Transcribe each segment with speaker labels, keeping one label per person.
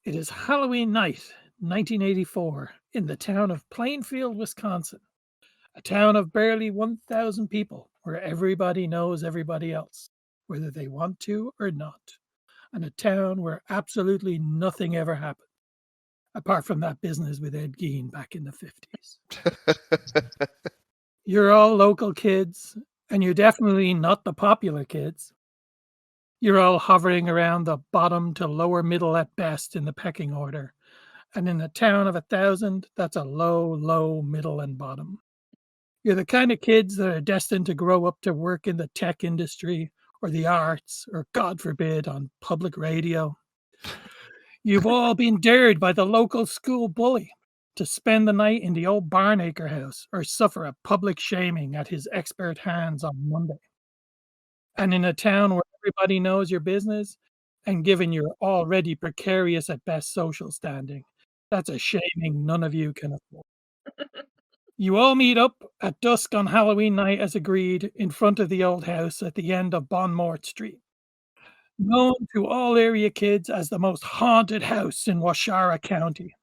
Speaker 1: It is Halloween night, 1984, in the town of Plainfield, Wisconsin, a town of barely 1,000 people where everybody knows everybody else, whether they want to or not, and a town where absolutely nothing ever happened, apart from that business with Ed Gein back in the 50s. You're all local kids, and you're definitely not the popular kids. You're all hovering around the bottom to lower middle at best in the pecking order. And in a town of 1,000, that's a low, low, middle, and bottom. You're the kind of kids that are destined to grow up to work in the tech industry or the arts or, God forbid, on public radio. You've all been dared by the local school bully to spend the night in the old Barnaker house or suffer a public shaming at his expert hands on Monday. And in a town where everybody knows your business, and given your already precarious at best social standing, that's a shaming none of you can afford. You all meet up at dusk on Halloween night as agreed in front of the old house at the end of Bon Morte Street, known to all area kids as the most haunted house in Washara County.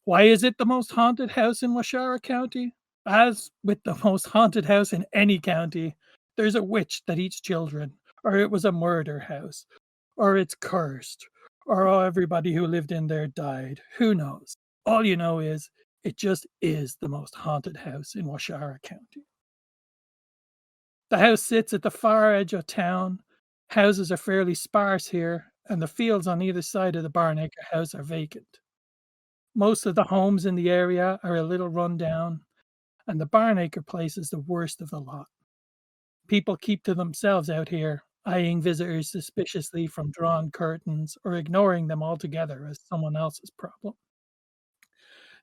Speaker 1: Why is it the most haunted house in Washara County? As with the most haunted house in any county, there's a witch that eats children, or it was a murder house, or it's cursed, or everybody who lived in there died. Who knows? All you know is it just is the most haunted house in Washara County. The house sits at the far edge of town. Houses are fairly sparse here, and the fields on either side of the Barnaker house are vacant. Most of the homes in the area are a little run down, and the Barnaker place is the worst of the lot. People keep to themselves out here, eyeing visitors suspiciously from drawn curtains or ignoring them altogether as someone else's problem.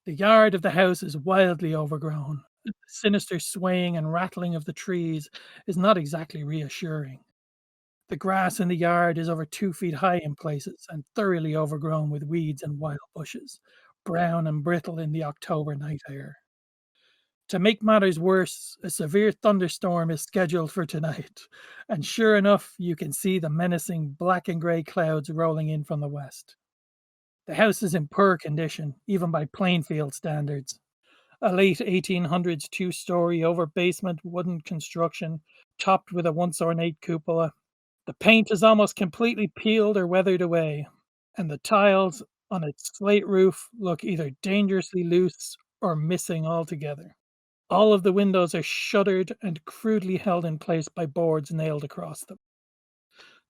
Speaker 1: The yard of the house is wildly overgrown. The sinister swaying and rattling of the trees is not exactly reassuring. The grass in the yard is over 2 feet high in places and thoroughly overgrown with weeds and wild bushes, brown and brittle in the October night air. To make matters worse, a severe thunderstorm is scheduled for tonight, and sure enough, you can see the menacing black and grey clouds rolling in from the west. The house is in poor condition, even by Plainfield standards. A late 1800s two-story over basement wooden construction, topped with a once ornate cupola. The paint is almost completely peeled or weathered away, and the tiles on its slate roof look either dangerously loose or missing altogether. All of the windows are shuttered and crudely held in place by boards nailed across them.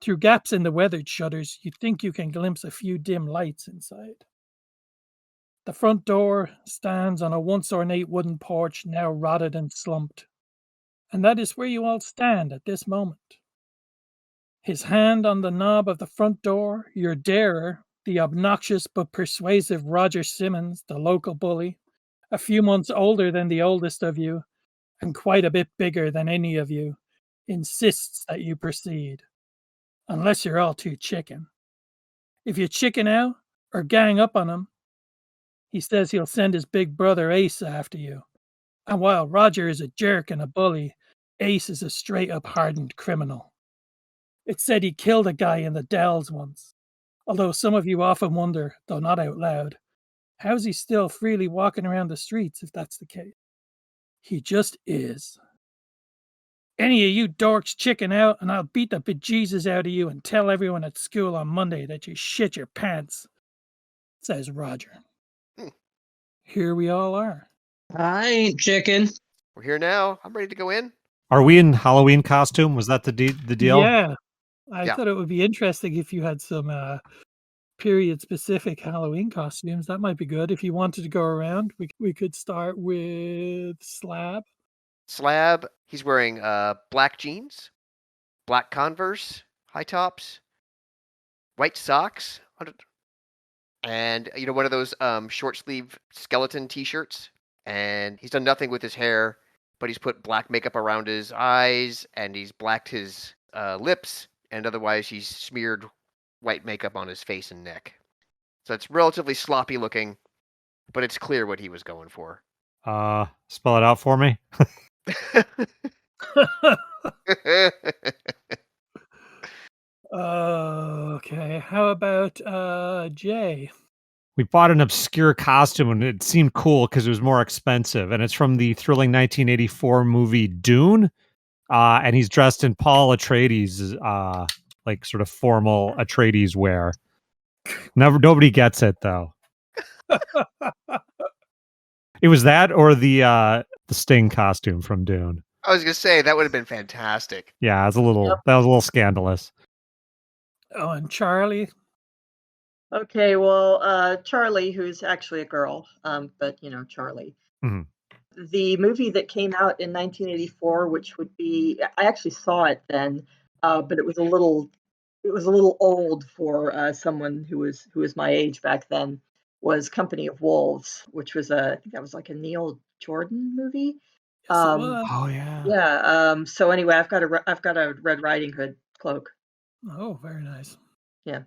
Speaker 1: Through gaps in the weathered shutters, you think you can glimpse a few dim lights inside. The front door stands on a once ornate wooden porch now rotted and slumped, and that is where you all stand at this moment. His hand on the knob of the front door, your darer, the obnoxious but persuasive Roger Simmons, the local bully, a few months older than the oldest of you, and quite a bit bigger than any of you, insists that you proceed, unless you're all too chicken. If you chicken out or gang up on him, he says he'll send his big brother Ace after you. And while Roger is a jerk and a bully, Ace is a straight up hardened criminal. It's said he killed a guy in the Dells once, although some of you often wonder, though not out loud, how's he still freely walking around the streets if that's the case? He just is. Any of you dorks chicken out, and I'll beat the bejesus out of you and tell everyone at school on Monday that you shit your pants, says Roger. Here we all are.
Speaker 2: I ain't chicken.
Speaker 3: We're here now. I'm ready to go in.
Speaker 4: Are we in Halloween costume? Was that the deal?
Speaker 1: Yeah. I thought it would be interesting if you had some period-specific Halloween costumes. That might be good. If you wanted to go around, we could start with Slab.
Speaker 3: Slab, he's wearing black jeans, black Converse, high tops, white socks, and one of those short sleeve skeleton t-shirts. And he's done nothing with his hair, but he's put black makeup around his eyes, and he's blacked his lips, and otherwise he's smeared white makeup on his face and neck. So it's relatively sloppy looking, but it's clear what he was going for.
Speaker 4: Spell it out for me.
Speaker 1: Okay. How about Jay?
Speaker 4: We bought an obscure costume and it seemed cool because it was more expensive. And it's from the thrilling 1984 movie Dune. And he's dressed in Paul Atreides, like sort of formal Atreides wear. Nobody gets it though. It was that or the Sting costume from Dune.
Speaker 3: I was gonna say that would have been fantastic.
Speaker 4: Yeah, that was a little scandalous.
Speaker 1: Oh, and Charlie.
Speaker 5: Okay, well, Charlie, who's actually a girl, but Charlie.
Speaker 4: Mhm.
Speaker 5: The movie that came out in 1984, which would be, I actually saw it then, but it was a little old for someone who was my age back then. Was Company of Wolves, which was I think that was like a Neil Jordan movie.
Speaker 1: Yes, it was.
Speaker 4: Oh yeah.
Speaker 5: Yeah. So anyway, I've got a Red Riding Hood cloak.
Speaker 1: Oh, very nice.
Speaker 5: Yeah.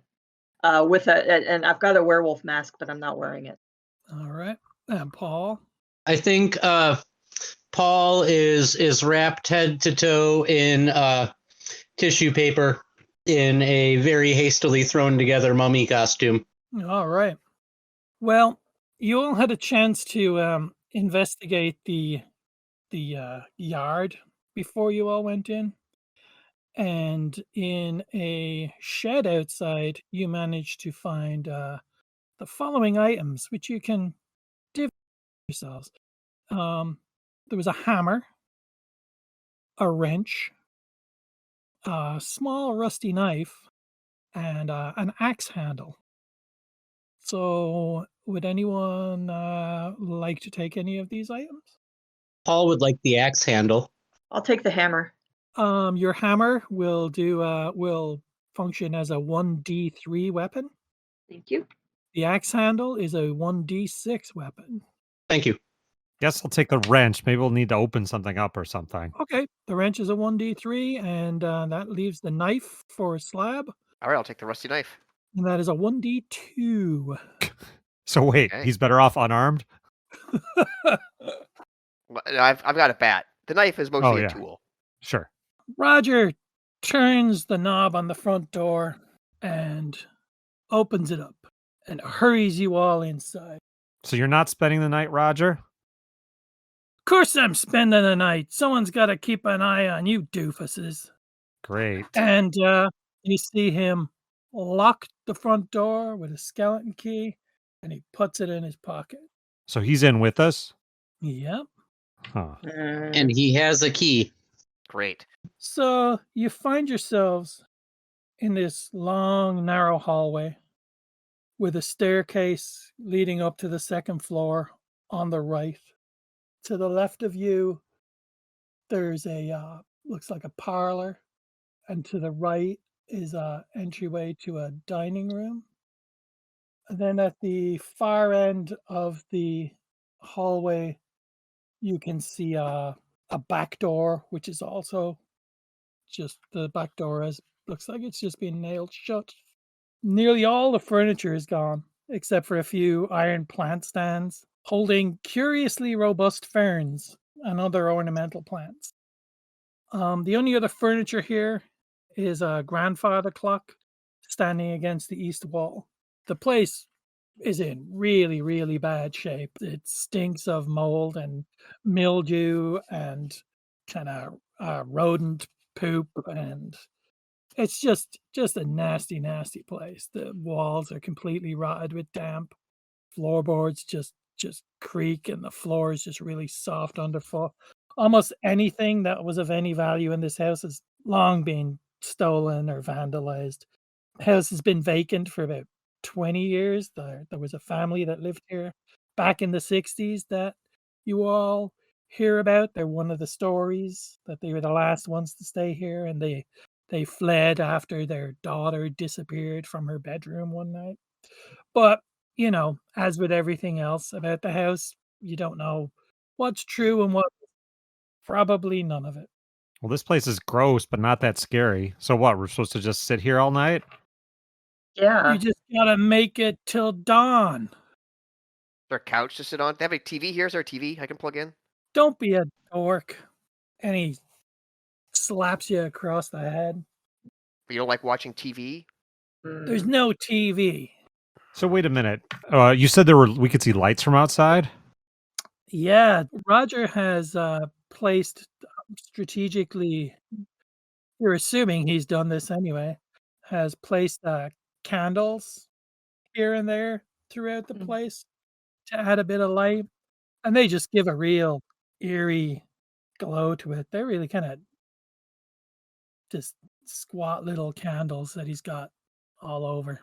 Speaker 5: And I've got a werewolf mask, but I'm not wearing it.
Speaker 1: All right. And Paul.
Speaker 2: I think Paul is wrapped head to toe in tissue paper in a very hastily thrown together mummy costume.
Speaker 1: All right. Well, you all had a chance to investigate the yard before you all went in. And in a shed outside, you managed to find the following items, which you can divvy yourselves. There was a hammer, a wrench, a small rusty knife, and an axe handle. So, would anyone like to take any of these items?
Speaker 2: Paul would like the axe handle.
Speaker 5: I'll take the hammer.
Speaker 1: Your hammer will function as a 1d3 weapon.
Speaker 5: Thank you.
Speaker 1: The axe handle is a 1d6 weapon.
Speaker 2: Thank you.
Speaker 4: Guess I'll take the wrench. Maybe we'll need to open something up or something.
Speaker 1: Okay, the wrench is a 1d3, and that leaves the knife for a slab,
Speaker 3: All right, I'll take the rusty knife.
Speaker 1: and that is a 1d2.
Speaker 4: So wait,
Speaker 3: Okay.
Speaker 4: he's better off unarmed?
Speaker 3: I've got a bat. The knife is mostly
Speaker 4: yeah.
Speaker 3: a tool.
Speaker 4: Sure.
Speaker 1: Roger turns the knob on the front door and opens it up and hurries you all inside.
Speaker 4: So you're not spending the night, Roger?
Speaker 1: Of course I'm spending the night. Someone's got to keep an eye on you doofuses.
Speaker 4: Great.
Speaker 1: And you see him lock the front door with a skeleton key, and he puts it in his pocket.
Speaker 4: So he's in with us?
Speaker 1: Yep.
Speaker 4: Huh.
Speaker 2: And he has a key.
Speaker 3: Great.
Speaker 1: So you find yourselves in this long, narrow hallway with a staircase leading up to the second floor on the right. To the left of you, there's a looks like a parlor, and to the right is a entryway to a dining room. And then at the far end of the hallway, you can see a back door, which is also just the back door looks like it's just been nailed shut. Nearly all the furniture is gone, except for a few iron plant stands holding curiously robust ferns and other ornamental plants. The only other furniture here is a grandfather clock standing against the east wall. The place is in really, really bad shape. It stinks of mold and mildew and kind of rodent poop, and it's just a nasty, nasty place. The walls are completely rotted with damp. Floorboards just creak, and the floor is just really soft underfoot. Almost anything that was of any value in this house has long been stolen or vandalized. The house has been vacant for about 20 years. There was a family that lived here back in the 60s that you all hear about. They're one of the stories that they were the last ones to stay here, and they fled after their daughter disappeared from her bedroom one night. But, as with everything else about the house, you don't know what's true and what probably none of it.
Speaker 4: Well, this place is gross, but not that scary. So what? We're supposed to just sit here all night?
Speaker 5: Yeah.
Speaker 1: You just gotta make it till dawn.
Speaker 3: Is there a couch to sit on? They have a TV here. Is there a TV I can plug in?
Speaker 1: Don't be a dork. And he slaps you across the head.
Speaker 3: You don't like watching TV?
Speaker 1: There's no TV.
Speaker 4: So wait a minute. You said we could see lights from outside?
Speaker 1: Yeah, Roger has placed strategically. You're assuming he's done this anyway. Has placed candles here and there throughout the place to add a bit of light, and they just give a real eerie glow to it. They're really kind of just squat little candles that he's got all over.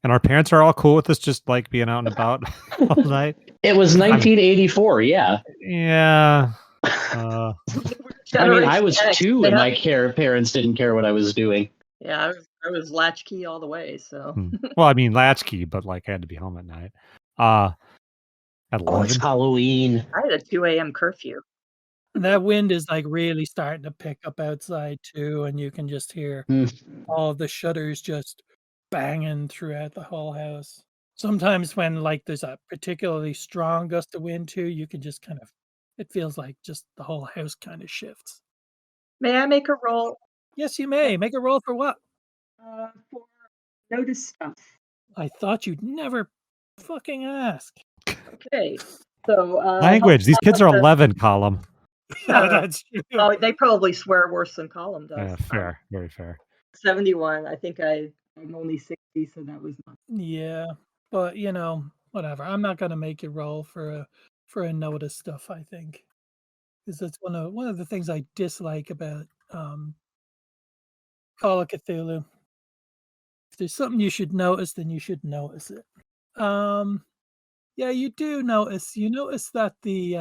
Speaker 4: And our parents are all cool with us just like being out and about all night?
Speaker 2: It was 1984. Yeah.
Speaker 4: Yeah.
Speaker 2: I mean, I was 2 and my parents didn't care what I was doing.
Speaker 5: Yeah, I was latchkey all the way. So.
Speaker 4: Well, I mean latchkey, but like I had to be home at night. At 11.
Speaker 2: Oh, it's Halloween.
Speaker 5: I had a 2 a.m. curfew.
Speaker 1: And that wind is like really starting to pick up outside too, and you can just hear all of the shutters just banging throughout the whole house. Sometimes when like there's a particularly strong gust of wind too, you can just kind of, it feels like just the whole house kind of shifts.
Speaker 5: May I make a roll?
Speaker 1: Yes, you may. Make a roll for what?
Speaker 5: For notice stuff.
Speaker 1: I thought you'd never fucking ask.
Speaker 5: Okay. So
Speaker 4: language. These kids are 11, Column.
Speaker 1: Yeah, that's true.
Speaker 5: Oh, they probably swear worse than Column does.
Speaker 4: Yeah, fair. Very fair.
Speaker 5: 71. I think I'm only 60, so that was not.
Speaker 1: Yeah, but you know, whatever. I'm not gonna make you roll for a notice stuff. I think because that's one of the things I dislike about Call of Cthulhu. If there's something you should notice, then you should notice it. Yeah, you do notice. You notice that the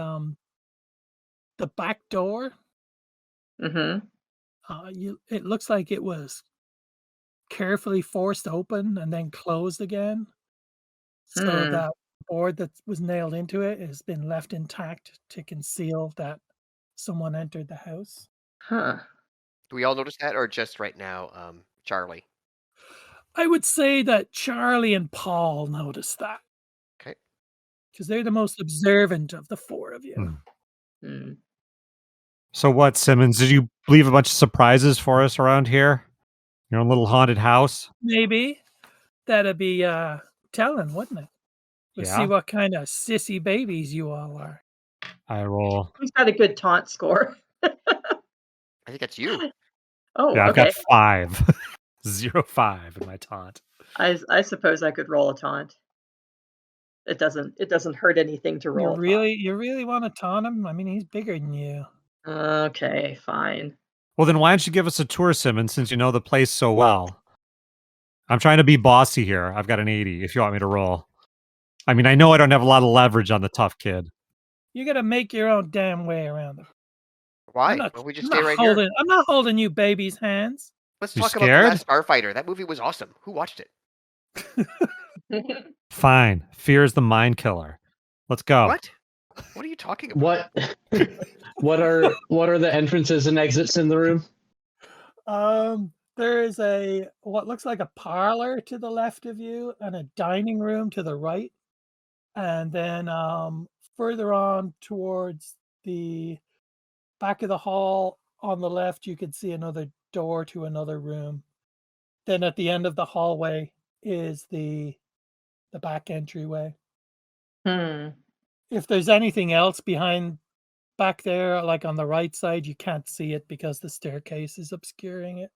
Speaker 1: back door. It looks like it was carefully forced open and then closed again. So that board that was nailed into it has been left intact to conceal that someone entered the house.
Speaker 5: Huh.
Speaker 3: Do we all notice that, or just right now, Charlie?
Speaker 1: I would say that Charlie and Paul noticed that.
Speaker 3: Okay.
Speaker 1: Because they're the most observant of the four of you.
Speaker 4: So what, Simmons? Did you leave a bunch of surprises for us around here? Your own little haunted house?
Speaker 1: Maybe. That'd be telling, wouldn't it? We'll see
Speaker 4: Yeah.
Speaker 1: what kind of sissy babies you all are.
Speaker 4: I roll.
Speaker 5: Who's got a good taunt score?
Speaker 3: I think that's you.
Speaker 5: Oh,
Speaker 4: Yeah, I've
Speaker 5: okay.
Speaker 4: got 5. 0-5 in my taunt.
Speaker 5: I suppose I could roll a taunt. It doesn't hurt anything to roll.
Speaker 1: You really want to taunt him? I mean, he's bigger than you.
Speaker 5: Okay, fine.
Speaker 4: Well, then why don't you give us a tour, Simmons, since you know the place so well? I'm trying to be bossy here. I've got an 80 if you want me to roll. I mean, I know I don't have a lot of leverage on the tough kid.
Speaker 1: You got to make your own damn way around them.
Speaker 3: Why?
Speaker 1: I'm not,
Speaker 3: Well, we just
Speaker 1: I'm
Speaker 3: stay
Speaker 1: not
Speaker 3: right
Speaker 1: holding,
Speaker 3: here.
Speaker 1: I'm not holding you baby's hands.
Speaker 3: Let's
Speaker 4: You
Speaker 3: talk about
Speaker 4: scared?
Speaker 3: The Last Starfighter. That movie was awesome. Who watched it?
Speaker 4: Fine. Fear is the mind killer. Let's go.
Speaker 3: What? What are you talking about?
Speaker 2: What are the entrances and exits in the room?
Speaker 1: There is what looks like a parlor to the left of you and a dining room to the right. And then further on towards the back of the hall on the left, you can see another door to another room. Then at the end of the hallway is the back entryway. If there's anything else behind back there, like on the right side, you can't see it because the staircase is obscuring it.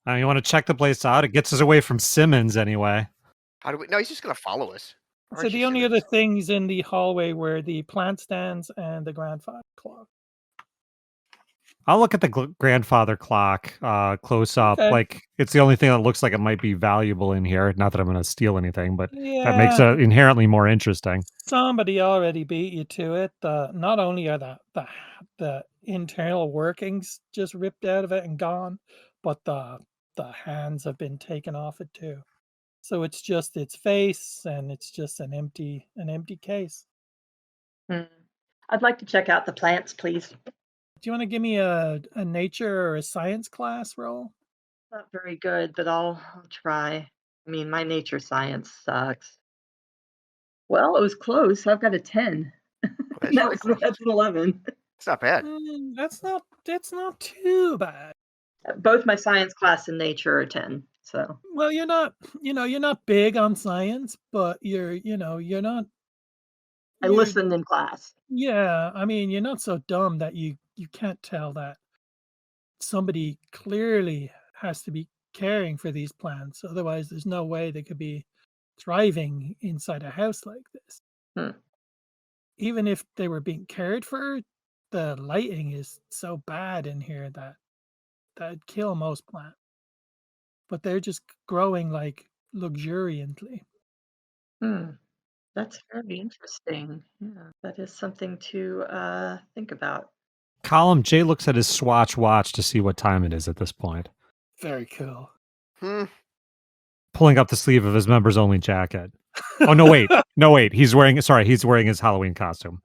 Speaker 4: You want to check the place out? It gets us away from Simmons anyway.
Speaker 3: How do we? No, he's just gonna follow us.
Speaker 1: So
Speaker 3: Aren't
Speaker 1: the
Speaker 3: you,
Speaker 1: only
Speaker 3: Simmons?
Speaker 1: other things in the hallway were the plant stands and the grandfather clock.
Speaker 4: I'll look at the grandfather clock close up.
Speaker 1: Okay.
Speaker 4: Like, it's the only thing that looks like it might be valuable in here. Not that I'm going to steal anything, but
Speaker 1: Yeah,
Speaker 4: that makes it inherently more interesting.
Speaker 1: somebody already beat you to it. Not only are the internal workings just ripped out of it and gone, but the hands have been taken off it too. So it's just its face, and it's just an empty case.
Speaker 5: I'd like to check out the plants, please.
Speaker 1: Do you want to give me a nature or a science class roll?
Speaker 5: Not very good, but I'll try. I mean, my nature science sucks. Well, it was close. I've got a 10.
Speaker 3: That's
Speaker 5: No,
Speaker 3: really close.
Speaker 5: that's an 11.
Speaker 3: It's not bad.
Speaker 1: That's not too bad.
Speaker 5: Both my science class and nature are 10. So
Speaker 1: Well, you're not big on science, but you're not.
Speaker 5: I
Speaker 1: You're,
Speaker 5: listened in class.
Speaker 1: yeah, I mean, you're not so dumb that you can't tell that somebody clearly has to be caring for these plants. Otherwise, there's no way they could be thriving inside a house like this.
Speaker 5: Hmm.
Speaker 1: Even if they were being cared for, the lighting is so bad in here that'd kill most plants. But they're just growing like luxuriantly.
Speaker 5: That's very interesting. Yeah, that is something to think about.
Speaker 4: Column Jay looks at his Swatch watch to see what time it is at this point.
Speaker 1: Very cool.
Speaker 4: Pulling up the sleeve of his members only jacket. Oh no, wait. He's wearing his Halloween costume.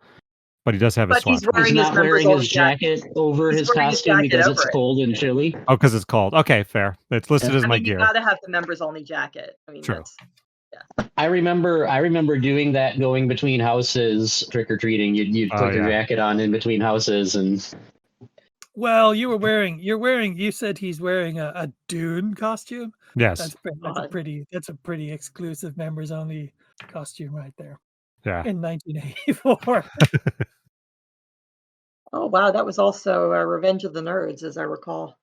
Speaker 4: But he does have his
Speaker 5: But he's
Speaker 4: Swatch watch.
Speaker 5: wearing
Speaker 2: He's
Speaker 5: his
Speaker 2: not wearing
Speaker 5: members
Speaker 2: his
Speaker 5: only jacket.
Speaker 2: jacket over
Speaker 5: He's
Speaker 2: his
Speaker 5: wearing his
Speaker 2: costume
Speaker 5: jacket
Speaker 2: because
Speaker 5: over
Speaker 2: it's
Speaker 5: it.
Speaker 2: cold and chilly.
Speaker 4: Oh, because it's cold. Okay, fair. It's listed as
Speaker 5: I
Speaker 4: my
Speaker 5: mean, you
Speaker 4: gear.
Speaker 5: gotta have the members only jacket. I mean,
Speaker 4: True.
Speaker 5: that's
Speaker 2: I remember doing that going between houses, trick or treating. You'd put your jacket on in between houses, and
Speaker 1: Well, you said he's wearing a Dune costume.
Speaker 4: Yes.
Speaker 1: That's a pretty exclusive members only costume right there.
Speaker 4: Yeah.
Speaker 1: In 1984.
Speaker 5: Oh wow, that was also Revenge of the Nerds, as I recall.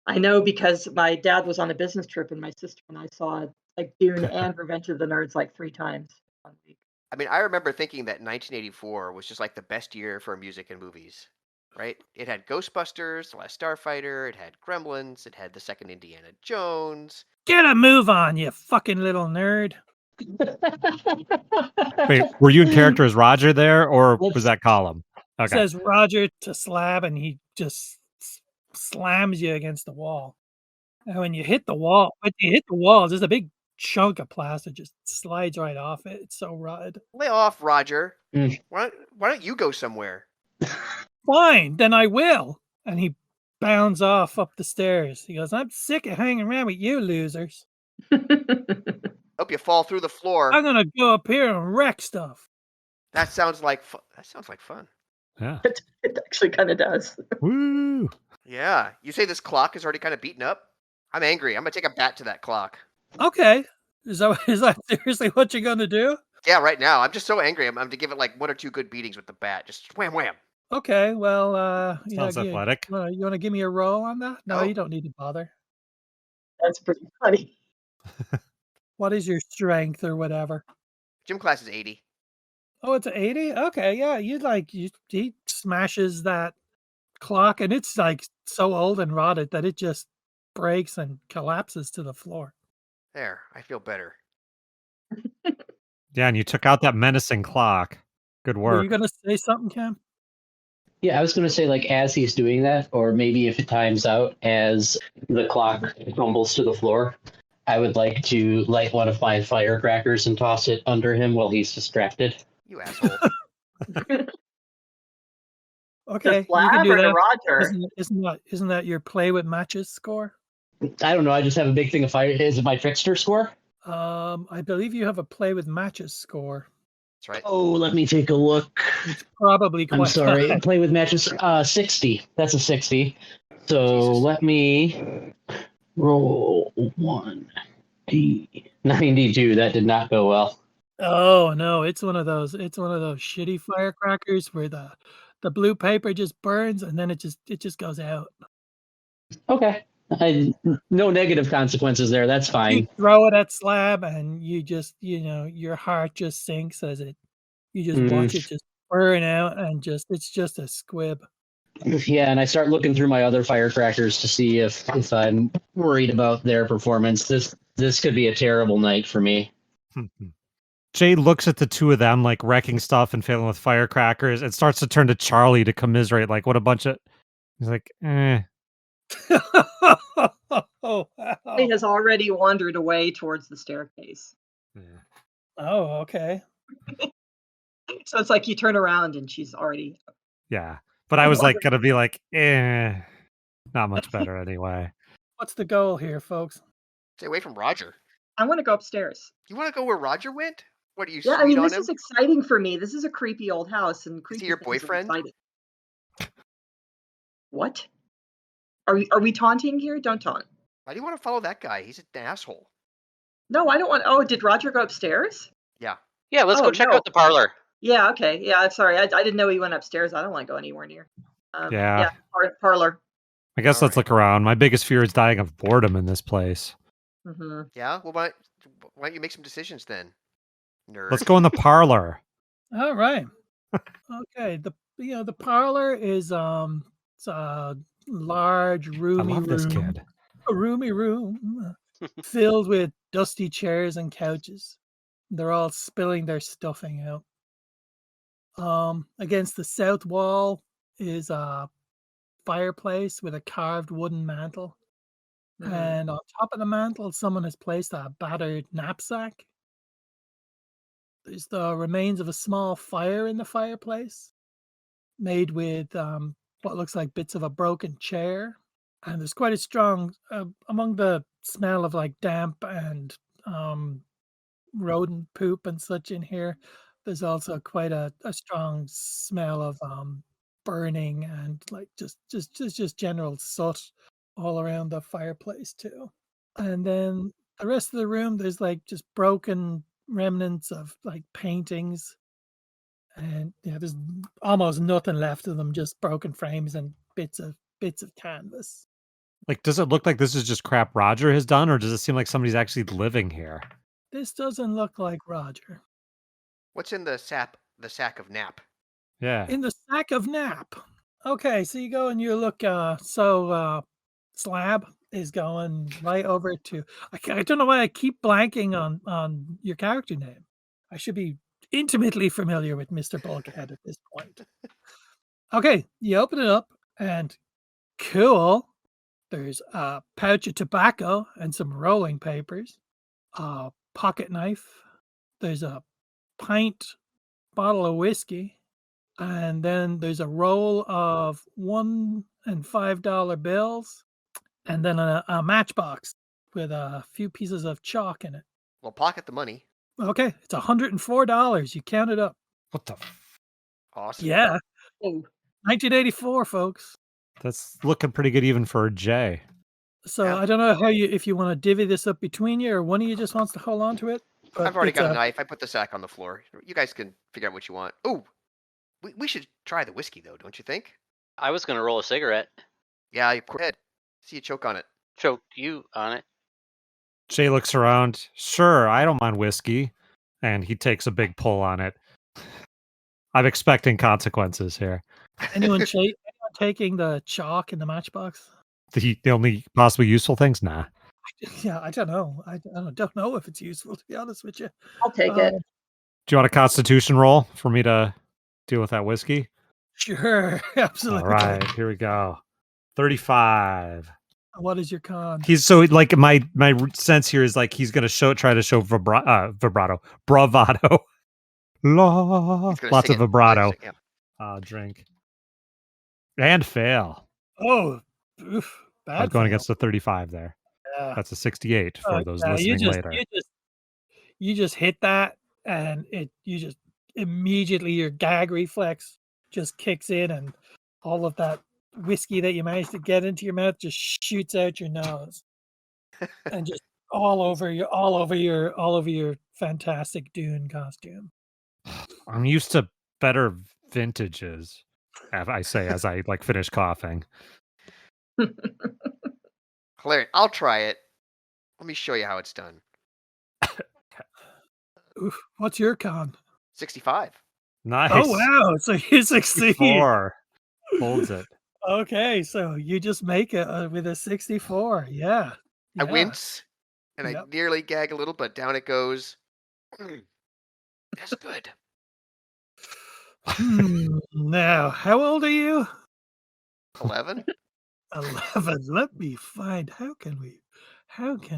Speaker 5: I know because my dad was on a business trip and my sister and I saw like Dune and Revenge of the Nerds like 3 times 1 week.
Speaker 3: I mean, I remember thinking that 1984 was just like the best year for music and movies, right? It had Ghostbusters, The Last Starfighter, it had Gremlins, it had the second Indiana Jones.
Speaker 1: Get a move on, you fucking little nerd.
Speaker 4: Wait, were you in character as Roger there, or was that Column?
Speaker 1: It says Roger to Slab, and he just slams you against the wall. And when you hit the wall, there's a big chunk of plastic just slides right off it. It's so rotted.
Speaker 3: Lay off, Roger. Why don't you go somewhere?
Speaker 1: Fine, then I will. And he bounds off up the stairs. He goes, I'm sick of hanging around with you losers.
Speaker 3: Hope you fall through the floor.
Speaker 1: I'm gonna go up here and wreck stuff.
Speaker 3: That sounds like fun.
Speaker 4: Yeah.
Speaker 5: It actually kind of does.
Speaker 4: Woo!
Speaker 3: Yeah. You say this clock is already kind of beaten up? I'm angry. I'm gonna take a bat to that clock.
Speaker 1: Okay. Is that seriously what you're gonna do?
Speaker 3: Yeah, right now. I'm just so angry. I'm going to give it like 1 or 2 good beatings with the bat. Just wham wham.
Speaker 1: Okay, well,
Speaker 4: Sounds athletic.
Speaker 1: You want to give me a roll on that? No,
Speaker 3: No.
Speaker 1: you don't need to bother.
Speaker 5: That's pretty funny.
Speaker 1: What is your strength or whatever?
Speaker 3: Gym class is 80.
Speaker 1: Oh, it's 80? Okay, yeah. He smashes that clock, and it's like so old and rotted that it just breaks and collapses to the floor.
Speaker 3: There, I feel better.
Speaker 4: Yeah, and you took out that menacing clock. Good
Speaker 1: Were
Speaker 4: work.
Speaker 1: you gonna say something, Cam?
Speaker 2: yeah, I was going to say like as he's doing that, or maybe if it times out as the clock tumbles to the floor, I would like to light one of my firecrackers and toss it under him while he's distracted.
Speaker 3: You asshole.
Speaker 1: Okay,
Speaker 5: To Slab
Speaker 1: you can do
Speaker 5: or to
Speaker 1: that.
Speaker 5: Roger?
Speaker 1: Isn't that your play with matches score?
Speaker 2: I don't know. I just have a big thing of fire. Is it my trickster score?
Speaker 1: I believe you have a play with matches score.
Speaker 3: That's right.
Speaker 2: Oh, let me take a look.
Speaker 1: It's probably quite
Speaker 2: I'm sorry.
Speaker 1: high.
Speaker 2: Play with matches. 60. That's a 60. So
Speaker 3: Jesus.
Speaker 2: let me roll 1d92. That did not go well.
Speaker 1: Oh no, it's one of those shitty firecrackers where the blue paper just burns and then it just goes out.
Speaker 2: Okay. No negative consequences there. That's
Speaker 1: You
Speaker 2: fine.
Speaker 1: throw it at Slab and you just, your heart just sinks as you just watch it just burn out and it's just a squib.
Speaker 2: Yeah, and I start looking through my other firecrackers to see if I'm worried about their performance. This could be a terrible night for me.
Speaker 4: Jay looks at the two of them, like wrecking stuff and failing with firecrackers, and starts to turn to Charlie to commiserate, like, what a bunch of... He's like, eh.
Speaker 1: Oh, wow.
Speaker 5: He has already wandered away towards the staircase.
Speaker 1: Oh, okay.
Speaker 5: So it's like you turn around and she's already...
Speaker 4: Yeah. But I was like, gonna be like, not much better anyway.
Speaker 1: What's the goal here, folks?
Speaker 3: Stay away from Roger.
Speaker 5: I want to go upstairs.
Speaker 3: You want to go where Roger went? What are you?
Speaker 5: Yeah, I
Speaker 3: sweet
Speaker 5: mean,
Speaker 3: on
Speaker 5: this
Speaker 3: him?
Speaker 5: is exciting for me. This is a creepy old house, and creepy
Speaker 3: your
Speaker 5: things are
Speaker 3: boyfriend?
Speaker 5: exciting. What? Are we taunting here? Don't taunt.
Speaker 3: Why do you want to follow that guy? He's an asshole.
Speaker 5: No, I don't want. Oh, did Roger go upstairs?
Speaker 3: Yeah.
Speaker 6: Yeah, let's go check out the parlor.
Speaker 5: Yeah. Okay. Yeah. I'm sorry. I didn't know he went upstairs. I don't want to go anywhere near.
Speaker 4: Yeah.
Speaker 5: Parlor.
Speaker 4: I guess let's look around. My biggest fear is dying of boredom in this place.
Speaker 5: Mm-hmm.
Speaker 3: Yeah. Well, why don't you make some decisions then, nerd?
Speaker 4: Let's go in the parlor.
Speaker 1: All right. Okay. The parlor is it's a large roomy
Speaker 4: I love this
Speaker 1: room.
Speaker 4: kid.
Speaker 1: A roomy room filled with dusty chairs and couches. They're all spilling their stuffing out. Against the south wall is a fireplace with a carved wooden mantle.
Speaker 5: Mhm.
Speaker 1: And on top of the mantle, someone has placed a battered knapsack. There's the remains of a small fire in the fireplace, made with what looks like bits of a broken chair. And there's quite a strong, among the smell of like damp and rodent poop and such in here, there's also quite a strong smell of burning and like just general soot all around the fireplace too. And then the rest of the room, there's like just broken remnants of like paintings, and yeah, there's almost nothing left of them, just broken frames and bits of canvas.
Speaker 4: Like, does it look like this is just crap Roger has done, or does it seem like somebody's actually living here?
Speaker 1: This doesn't look like Roger.
Speaker 3: What's in the sack of nap?
Speaker 4: Yeah.
Speaker 1: In the sack of nap. Okay, so you go and you look. Slab is going right over to. I don't know why I keep blanking on your character name. I should be intimately familiar with Mr. Bulkhead at this point. Okay, you open it up and cool. There's a pouch of tobacco and some rolling papers, a pocket knife. There's a pint bottle of whiskey, and then there's a roll of $1 and $5 bills, and then a matchbox with a few pieces of chalk in it.
Speaker 3: Well, pocket the money.
Speaker 1: Okay, it's $104. You count it up.
Speaker 4: What the?
Speaker 3: Awesome.
Speaker 1: Yeah,
Speaker 5: Oh,
Speaker 1: 1984, folks.
Speaker 4: That's looking pretty good even for a J.
Speaker 1: So
Speaker 3: Yeah.
Speaker 1: I don't know if you want to divvy this up between you, or one of you just wants to hold on to it. But
Speaker 3: I've already
Speaker 1: it's
Speaker 3: got a knife. I put the sack on the floor. You guys can figure out what you want. Oh, we should try the whiskey though, don't you think?
Speaker 6: I was gonna roll a cigarette.
Speaker 3: Yeah, go ahead. See you choke on it.
Speaker 6: Choke you on it.
Speaker 4: Jay looks around. Sure, I don't mind whiskey. And he takes a big pull on it. I'm expecting consequences here.
Speaker 1: Anyone taking the chalk in the matchbox?
Speaker 4: The only possibly useful things? Nah.
Speaker 1: Yeah, I don't know. I don't know if it's useful, to be honest with you.
Speaker 5: I'll take it.
Speaker 4: Do you want a constitution roll for me to deal with that whiskey?
Speaker 1: Sure, absolutely.
Speaker 4: All right, here we go. 35.
Speaker 1: What is your con?
Speaker 4: He's so like my sense here is like he's gonna try to show bravado.
Speaker 3: He's gonna
Speaker 4: Lots
Speaker 3: sing
Speaker 4: of
Speaker 3: it.
Speaker 4: vibrato.
Speaker 3: Yeah.
Speaker 4: Drink. And fail.
Speaker 1: Oh, oof, bad.
Speaker 4: I'm going
Speaker 1: fail.
Speaker 4: against the 35 there.
Speaker 1: Yeah.
Speaker 4: That's a 68 for those listening later.
Speaker 1: You just hit that, and you just immediately your gag reflex just kicks in, and all of that whiskey that you managed to get into your mouth just shoots out your nose, and just all over your fantastic Dune costume.
Speaker 4: I'm used to better vintages, I say as I like finish coughing.
Speaker 3: Hilarious. I'll try it. Let me show you how it's done.
Speaker 1: Oof, what's your con?
Speaker 3: 65.
Speaker 4: Nice.
Speaker 1: Oh wow! So you succeed.
Speaker 4: 64 holds it.
Speaker 1: Okay, so you just make it with a 64. Yeah.
Speaker 3: I
Speaker 1: Yeah.
Speaker 3: wince and I
Speaker 1: Yep.
Speaker 3: nearly gag a little, but down it goes. That's good.
Speaker 1: Now, how old are you?
Speaker 3: 11.
Speaker 1: 11. Let me find. How can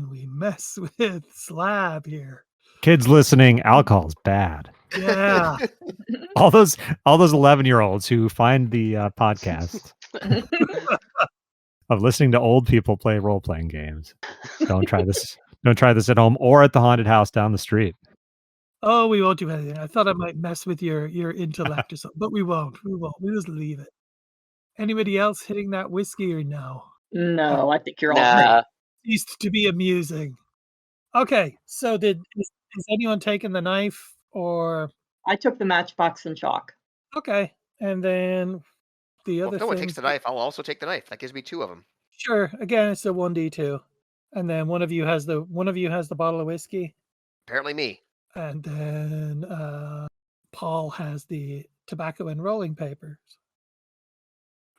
Speaker 1: we mess with Slab here?
Speaker 4: Kids listening, alcohol's bad.
Speaker 1: Yeah.
Speaker 4: All those 11-year-olds who find the podcast of listening to old people play role-playing games. Don't try this. Don't try this at home or at the haunted house down the street.
Speaker 1: Oh, we won't do anything. I thought I might mess with your intellect or something, but we won't. We won't. We just leave it. Anybody else hitting that whiskey or no?
Speaker 5: No, I think you're all
Speaker 6: Nah.
Speaker 1: Ceased to be amusing. Okay, so is anyone taking the knife or?
Speaker 5: I took the matchbox and chalk.
Speaker 1: Okay, and then the
Speaker 3: Well,
Speaker 1: other
Speaker 3: if no one takes
Speaker 1: things.
Speaker 3: the knife, I'll also take the knife. That gives me 2 of them.
Speaker 1: Sure. Again, it's a 1d2, and then one of you has the bottle of whiskey,
Speaker 3: Apparently me.
Speaker 1: and then Paul has the tobacco and rolling papers.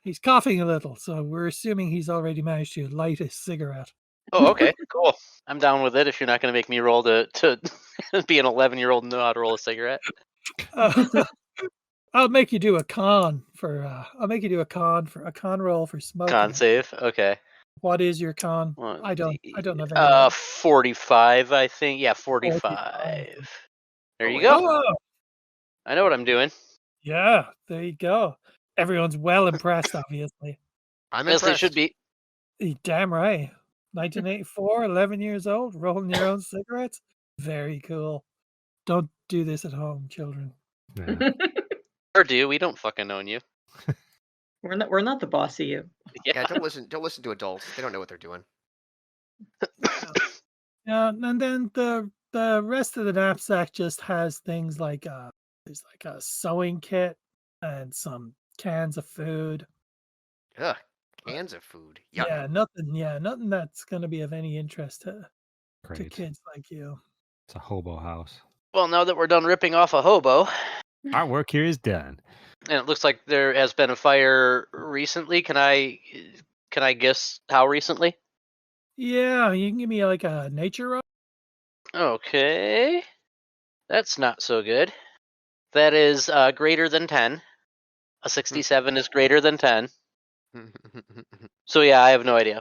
Speaker 1: He's coughing a little, so we're assuming he's already managed to light his cigarette.
Speaker 6: Oh, okay, cool. I'm down with it if you're not going to make me roll to be an 11-year-old and know how to roll a cigarette.
Speaker 1: I'll make you do a con for. I'll make you do a con roll for smoking.
Speaker 6: Con save. Okay.
Speaker 1: What is your con? I don't know. Very well.
Speaker 6: 45, I think. Yeah, 45. There you go.
Speaker 1: Oh,
Speaker 6: I know what I'm doing.
Speaker 1: yeah, there you go. Everyone's well impressed, obviously.
Speaker 3: I'm
Speaker 6: As
Speaker 3: impressed.
Speaker 6: they should be.
Speaker 1: Damn right. 1984, 11 years old, rolling your own cigarettes. Very cool. Don't do this at home, children.
Speaker 4: Yeah.
Speaker 6: Or do we don't fucking own you.
Speaker 5: We're not the boss of you.
Speaker 3: Yeah, don't listen to adults. They don't know what they're doing.
Speaker 1: And then the rest of the knapsack just has things like there's like a sewing kit and some cans of food.
Speaker 3: Ugh, cans of food. Yuck.
Speaker 1: Yeah, nothing that's gonna be of any interest to
Speaker 4: Great.
Speaker 1: kids like you.
Speaker 4: It's a hobo house.
Speaker 6: Well, now that we're done ripping off a hobo,
Speaker 4: Our work here is done.
Speaker 6: and it looks like there has been a fire recently. Can I guess how recently?
Speaker 1: Yeah, you can give me like a nature roll.
Speaker 6: Okay. That's not so good. That is greater than 10. A 67 is greater than 10. So yeah, I have no idea.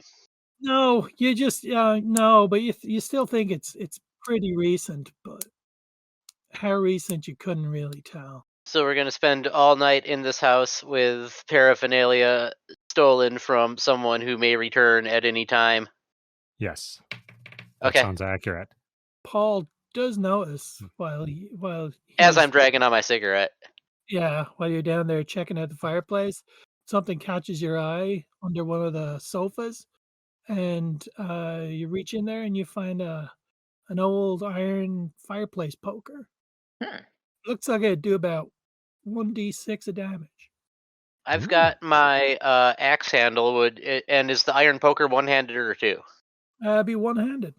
Speaker 1: No, you just no, but you still think it's pretty recent, but how recent you couldn't really tell.
Speaker 6: So we're gonna spend all night in this house with paraphernalia stolen from someone who may return at any time.
Speaker 4: Yes. That
Speaker 6: Okay.
Speaker 4: sounds accurate.
Speaker 1: Paul does notice while
Speaker 6: As I'm dragging on my cigarette.
Speaker 1: while you're down there checking out the fireplace, something catches your eye under one of the sofas, and you reach in there and you find an old iron fireplace poker. Looks like it'd do about 1d6 of damage.
Speaker 6: I've got my axe handle. And is the iron poker one-handed or two?
Speaker 1: Be one-handed.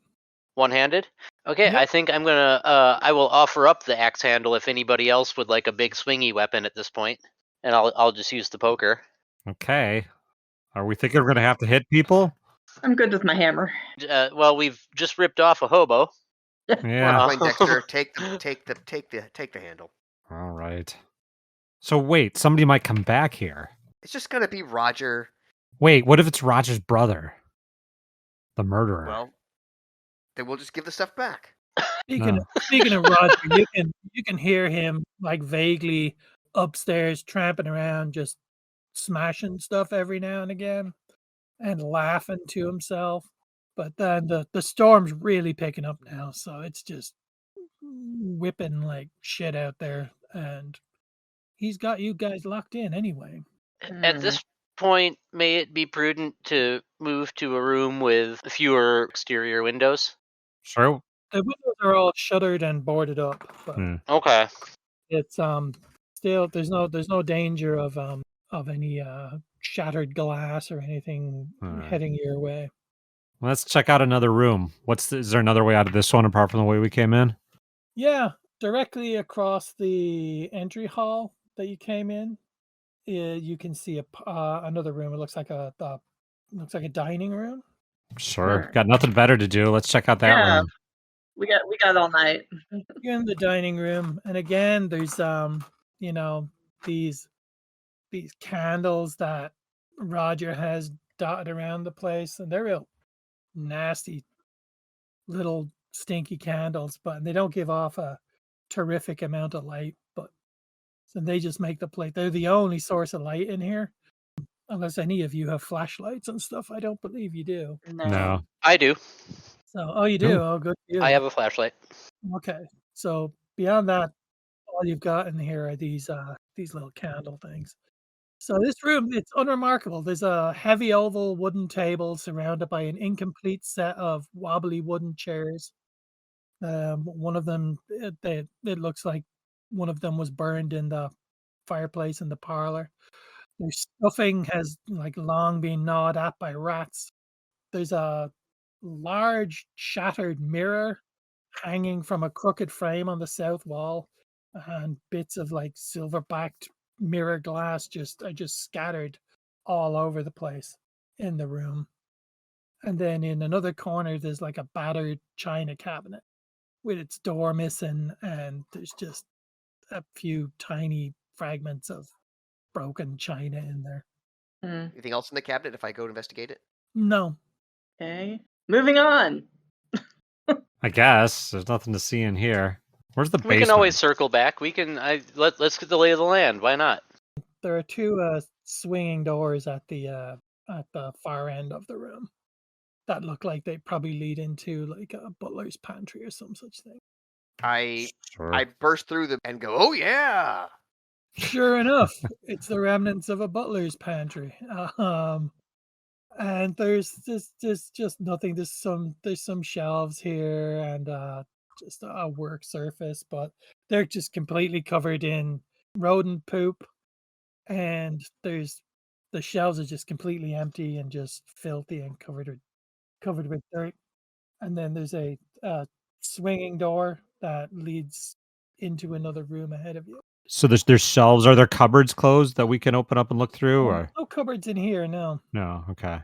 Speaker 6: One-handed? Okay,
Speaker 1: Yep.
Speaker 6: I think I'm gonna. I will offer up the axe handle if anybody else would like a big swingy weapon at this point, and I'll just use the poker.
Speaker 4: Okay. Are we thinking we're gonna have to hit people?
Speaker 5: I'm good with my hammer.
Speaker 6: Well, we've just ripped off a hobo.
Speaker 4: Yeah.
Speaker 3: Poindexter, take the handle.
Speaker 4: All right. So wait, somebody might come back here.
Speaker 3: It's just gonna be Roger.
Speaker 4: Wait, what if it's Roger's brother? The murderer.
Speaker 3: Well, then we'll just give the stuff back.
Speaker 1: Speaking of Roger, you can hear him like vaguely upstairs tramping around, just smashing stuff every now and again, and laughing to himself. But then the storm's really picking up now, so it's just whipping like shit out there, and he's got you guys locked in anyway.
Speaker 6: At this point, may it be prudent to move to a room with fewer exterior windows?
Speaker 4: Sure.
Speaker 1: The windows are all shuttered and boarded up, but
Speaker 6: Okay.
Speaker 1: it's still there's no danger of any shattered glass or anything heading your way.
Speaker 4: Let's check out another room. Is there another way out of this one apart from the way we came in?
Speaker 1: Yeah, directly across the entry hall that you came in, you can see another room. It looks like a dining room.
Speaker 4: Sure. Got nothing better to do. Let's check out that room.
Speaker 5: We got all night.
Speaker 1: You're in the dining room, and again, there's these candles that Roger has dotted around the place, and they're real nasty little stinky candles, but they don't give off a terrific amount of light, but so they just make the place. They're the only source of light in here, unless any of you have flashlights and stuff. I don't believe you do.
Speaker 4: No.
Speaker 6: I do.
Speaker 1: So, you do. Oh, good for you.
Speaker 6: I have a flashlight.
Speaker 1: Okay. So beyond that, all you've got in here are these little candle things. So this room, it's unremarkable. There's a heavy oval wooden table surrounded by an incomplete set of wobbly wooden chairs. One of them, it looks like one of them was burned in the fireplace in the parlor. Their stuffing has like long been gnawed at by rats. There's a large shattered mirror hanging from a crooked frame on the south wall, and bits of like silver backed mirror glass are just scattered all over the place in the room. And then in another corner there's like a battered china cabinet with its door missing, and there's just a few tiny fragments of broken china in there.
Speaker 3: Anything else in the cabinet if I go investigate it?
Speaker 1: No.
Speaker 5: Okay. Moving on.
Speaker 4: I guess there's nothing to see in here. Where's the basement?
Speaker 6: We can always circle back. We can. Let's get the lay of the land. Why not?
Speaker 1: There are two swinging doors at the far end of the room that look like they probably lead into like a butler's pantry or some such thing.
Speaker 4: Sure.
Speaker 3: I burst through them and go, oh yeah!
Speaker 1: Sure enough, it's the remnants of a butler's pantry. And there's just nothing. There's some shelves here and just a work surface, but they're just completely covered in rodent poop, and the shelves are just completely empty and just filthy and covered with dirt. And then there's a swinging door that leads into another room ahead of you.
Speaker 4: So there's shelves. Are there cupboards closed that we can open up and look through, or
Speaker 1: No cupboards in here, no.
Speaker 4: no? Okay.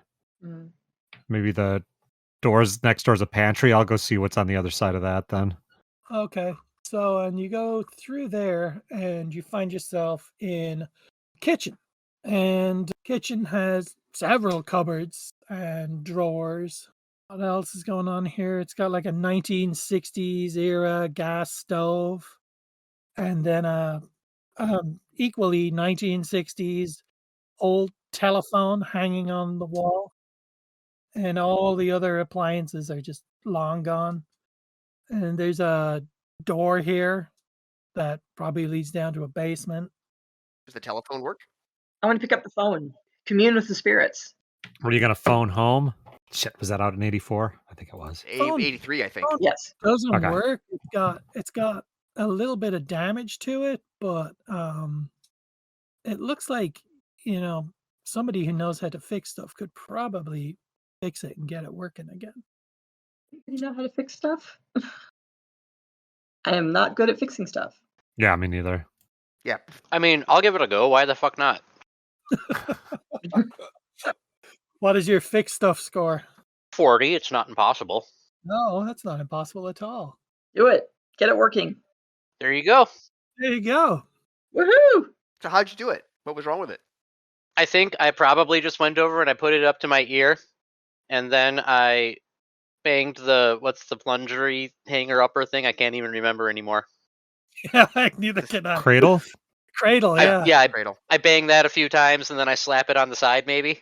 Speaker 5: Mm.
Speaker 4: Maybe the doors next door is a pantry. I'll go see what's on the other side of that then.
Speaker 1: Okay. So, and you go through there and you find yourself in a kitchen. And the kitchen has several cupboards and drawers. What else is going on here? It's got like a 1960s era gas stove, and then a equally 1960s old telephone hanging on the wall. And all the other appliances are just long gone. And there's a door here that probably leads down to a basement.
Speaker 3: Does the telephone work?
Speaker 5: I want to pick up the phone. Commune with the spirits.
Speaker 4: Were you gonna phone home? Shit, was that out in 84? I think it was.
Speaker 1: Phone.
Speaker 3: 83, I think.
Speaker 1: Phone.
Speaker 5: Yes.
Speaker 1: Doesn't
Speaker 4: Okay.
Speaker 1: work. It's got a little bit of damage to it, but it looks like, somebody who knows how to fix stuff could probably fix it and get it working again.
Speaker 5: You know how to fix stuff? I am not good at fixing stuff.
Speaker 4: Yeah, me neither.
Speaker 3: Yeah.
Speaker 6: I mean, I'll give it a go. Why the fuck not?
Speaker 1: What is your fix stuff score?
Speaker 6: 40. It's not impossible.
Speaker 1: No, that's not impossible at all.
Speaker 5: Do it. Get it working.
Speaker 6: There you go.
Speaker 1: There you go.
Speaker 5: Woohoo!
Speaker 3: So how'd you do it? What was wrong with it?
Speaker 6: I think I probably just went over and I put it up to my ear, and then I banged what's the plungery hanger upper thing? I can't even remember anymore.
Speaker 1: Yeah, neither can I.
Speaker 4: Cradle?
Speaker 1: Cradle, yeah.
Speaker 6: I
Speaker 3: Cradle.
Speaker 6: bang that a few times, and then I slap it on the side maybe.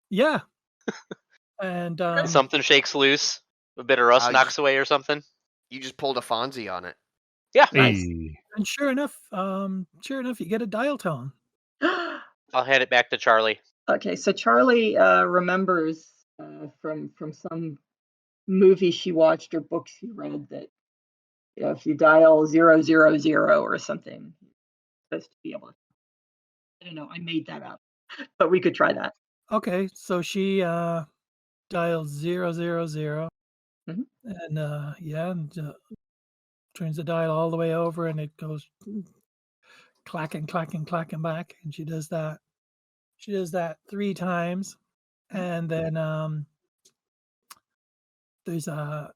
Speaker 1: Yeah. And
Speaker 6: Something shakes loose. A bit of rust
Speaker 3: Wow,
Speaker 6: knocks away or something.
Speaker 3: You just pulled a Fonzie on it.
Speaker 6: Yeah.
Speaker 5: Nice.
Speaker 4: Hey.
Speaker 1: and sure enough, you get a dial tone.
Speaker 6: I'll hand it back to Charlie.
Speaker 5: Okay, so Charlie remembers from some movie she watched or book she read that if you dial 000 or something, you're supposed to be able to. I don't know. I made that up, but we could try that.
Speaker 1: Okay, so she dials 000,
Speaker 5: Mhm.
Speaker 1: and turns the dial all the way over, and it goes clacking back, and she does that. She does that 3 times, and then there's a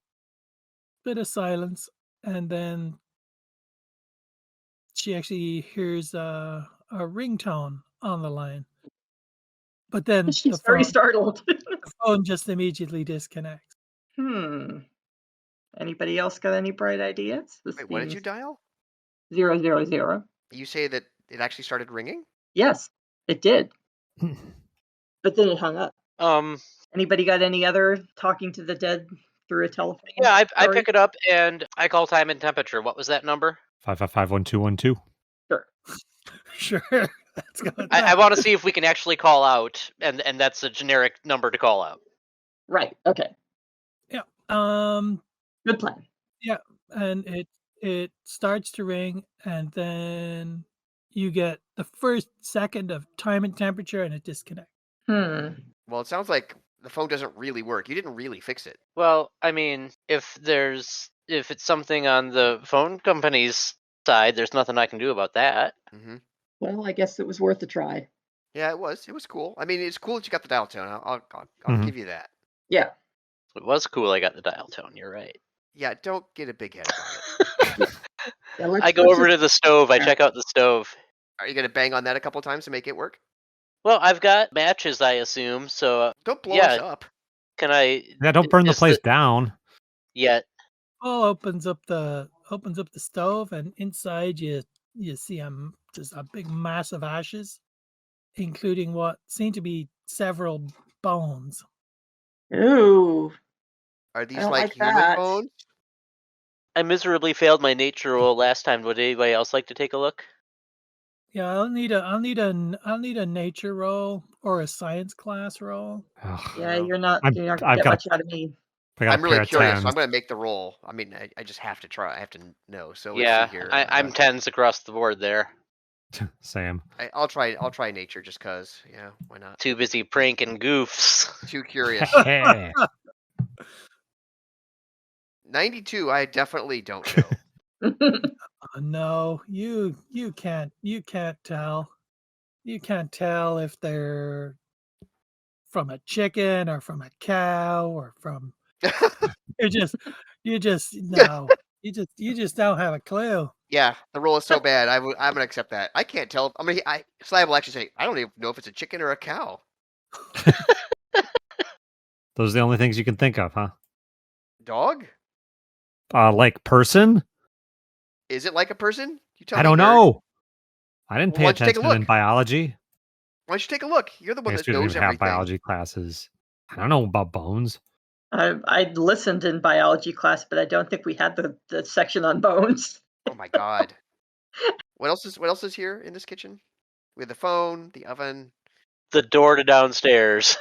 Speaker 1: bit of silence, and then she actually hears a ringtone on the line. But then
Speaker 5: She's very startled.
Speaker 1: the phone just immediately disconnects.
Speaker 5: Anybody else got any bright ideas? This
Speaker 3: Wait, what did you
Speaker 5: seems
Speaker 3: dial?
Speaker 5: 000.
Speaker 3: You say that it actually started ringing?
Speaker 5: Yes, it did. But then it hung up. Anybody got any other talking to the dead through a telephone?
Speaker 6: Yeah, I
Speaker 5: story?
Speaker 6: pick it up and I call time and temperature. What was that number?
Speaker 4: 555-1212.
Speaker 5: Sure.
Speaker 1: Sure. Let's go with
Speaker 6: I
Speaker 1: that.
Speaker 6: want to see if we can actually call out, and that's a generic number to call out.
Speaker 5: Right. Okay.
Speaker 1: Yeah.
Speaker 5: Good plan.
Speaker 1: And it starts to ring, and then you get the first second of time and temperature, and it disconnects.
Speaker 3: Well, it sounds like the phone doesn't really work. You didn't really fix it.
Speaker 6: Well, I mean, if it's something on the phone company's side, there's nothing I can do about that.
Speaker 3: Mm-hmm.
Speaker 5: Well, I guess it was worth a try.
Speaker 3: Yeah, it was. It was cool. I mean, it's cool that you got the dial tone. I'll
Speaker 4: Mhm.
Speaker 3: give you that.
Speaker 5: Yeah.
Speaker 6: It was cool. I got the dial tone. You're right.
Speaker 3: Yeah, don't get a big head about it.
Speaker 5: Yeah, let's,
Speaker 6: I go
Speaker 5: let's
Speaker 6: over
Speaker 5: just-
Speaker 6: to the stove. I check out the stove.
Speaker 3: Are you gonna bang on that a couple times to make it work?
Speaker 6: Well, I've got matches, I assume. So
Speaker 3: Don't blow
Speaker 6: yeah.
Speaker 3: us up.
Speaker 6: Can I?
Speaker 4: Yeah, don't burn the
Speaker 6: is
Speaker 4: place down.
Speaker 6: Yet.
Speaker 1: Paul opens up the stove, and inside you see just a big mass of ashes, including what seem to be several bones.
Speaker 5: Ooh.
Speaker 3: Are these
Speaker 5: don't
Speaker 3: like
Speaker 5: like
Speaker 3: human
Speaker 5: that.
Speaker 3: bones?
Speaker 6: I miserably failed my nature roll last time. Would anybody else like to take a look?
Speaker 1: Yeah, I'll need a nature roll or a science class roll.
Speaker 4: Ugh,
Speaker 5: Yeah,
Speaker 3: No.
Speaker 5: you're not
Speaker 4: I've
Speaker 5: gonna
Speaker 4: got
Speaker 5: get
Speaker 4: a-
Speaker 5: much out of me.
Speaker 4: I got
Speaker 3: I'm
Speaker 4: a
Speaker 3: really
Speaker 4: pair of
Speaker 3: curious, so
Speaker 4: tens.
Speaker 3: I'm gonna make the roll. I mean, I just have to try. I have to know. So let's
Speaker 6: Yeah,
Speaker 3: see here.
Speaker 6: I'm tens across the board there.
Speaker 4: Same.
Speaker 3: I'll try nature just cause. Yeah, why not?
Speaker 6: Too busy pranking goofs.
Speaker 3: Too curious.
Speaker 4: Hey.
Speaker 3: 92. I definitely don't know.
Speaker 1: No, you can't tell. You can't tell if they're from a chicken or from a cow or from you just no. You just don't have a clue.
Speaker 3: Yeah, the roll is so bad. I'm gonna accept that. I can't tell. Slab will actually say, I don't even know if it's a chicken or a cow.
Speaker 4: Those are the only things you can think of, huh?
Speaker 3: Dog?
Speaker 4: Like person?
Speaker 3: Is it like a person? You tell
Speaker 4: I
Speaker 3: me,
Speaker 4: don't
Speaker 3: nerd.
Speaker 4: know. I didn't
Speaker 3: Well,
Speaker 4: pay
Speaker 3: why don't you take a
Speaker 4: attention in
Speaker 3: look?
Speaker 4: biology.
Speaker 3: Why don't you take a look? You're the
Speaker 4: I
Speaker 3: one
Speaker 4: guess
Speaker 3: that
Speaker 4: we didn't
Speaker 3: knows
Speaker 4: even have
Speaker 3: everything.
Speaker 4: biology classes. I don't know about bones.
Speaker 5: I listened in biology class, but I don't think we had the section on bones.
Speaker 3: Oh my god. What else is here in this kitchen? We have the phone, the oven.
Speaker 6: The door to downstairs.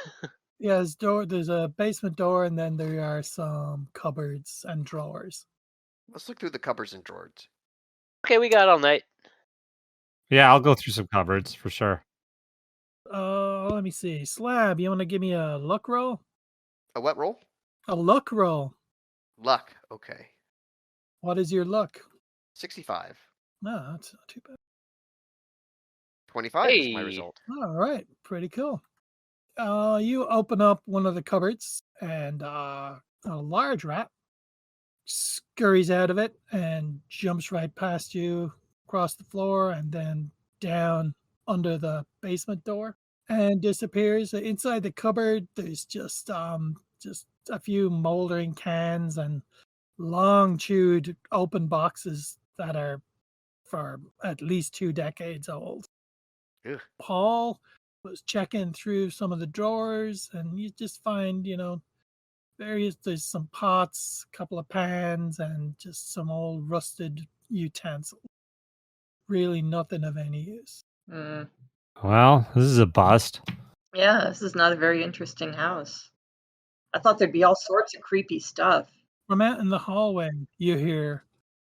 Speaker 1: Yeah, there's a basement door, and then there are some cupboards and drawers.
Speaker 3: Let's look through the cupboards and drawers.
Speaker 6: Okay, we got all night.
Speaker 4: Yeah, I'll go through some cupboards for sure.
Speaker 1: Let me see. Slab, you want to give me a luck roll?
Speaker 3: A what roll?
Speaker 1: A luck roll.
Speaker 3: Luck. Okay.
Speaker 1: What is your luck?
Speaker 3: 65.
Speaker 1: No, that's not too bad.
Speaker 3: 25 is my
Speaker 6: Hey.
Speaker 3: result.
Speaker 1: All right, pretty cool. You open up one of the cupboards, and a large rat scurries out of it and jumps right past you across the floor and then down under the basement door and disappears. Inside the cupboard, there's just a few moldering cans and long chewed open boxes that are for at least 2 decades old.
Speaker 3: Ugh.
Speaker 1: Paul was checking through some of the drawers, and you just find, there's some pots, a couple of pans, and just some old rusted utensils. Really nothing of any use.
Speaker 5: Mm.
Speaker 4: Well, this is a bust.
Speaker 5: Yeah, this is not a very interesting house. I thought there'd be all sorts of creepy stuff.
Speaker 1: From out in the hallway, you hear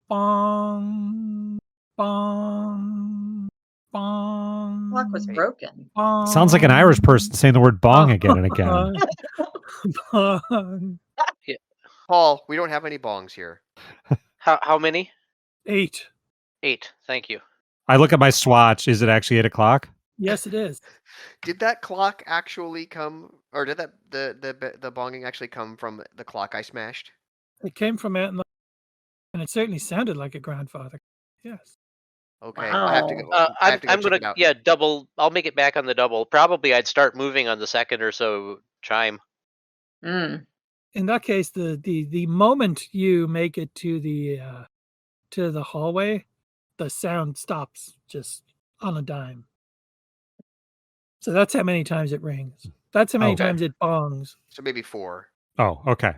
Speaker 1: bong, bong, bong.
Speaker 5: The lock was
Speaker 3: Hey.
Speaker 5: broken.
Speaker 1: Bong,
Speaker 4: Sounds like an Irish person saying the word bong again and again.
Speaker 1: Bong.
Speaker 3: Paul, we don't have any bongs here.
Speaker 6: How many?
Speaker 1: 8.
Speaker 6: 8. Thank you.
Speaker 4: I look at my swatch. Is it actually 8 o'clock?
Speaker 1: Yes, it is.
Speaker 3: Did that clock actually come, or did that the bonging actually come from the clock I smashed?
Speaker 1: It came from out in the, and it certainly sounded like a grandfather. Yes.
Speaker 3: Okay, I have to
Speaker 5: Wow.
Speaker 3: go. I have to go
Speaker 6: I'm
Speaker 3: check
Speaker 6: gonna
Speaker 3: it out.
Speaker 6: double. I'll make it back on the double. Probably I'd start moving on the second or so chime.
Speaker 5: Mm.
Speaker 1: In that case, the moment you make it to the hallway, the sound stops just on a dime. So that's how many times it rings. That's how many
Speaker 4: Okay.
Speaker 1: times it bongs.
Speaker 3: So maybe 4.
Speaker 4: Oh, okay.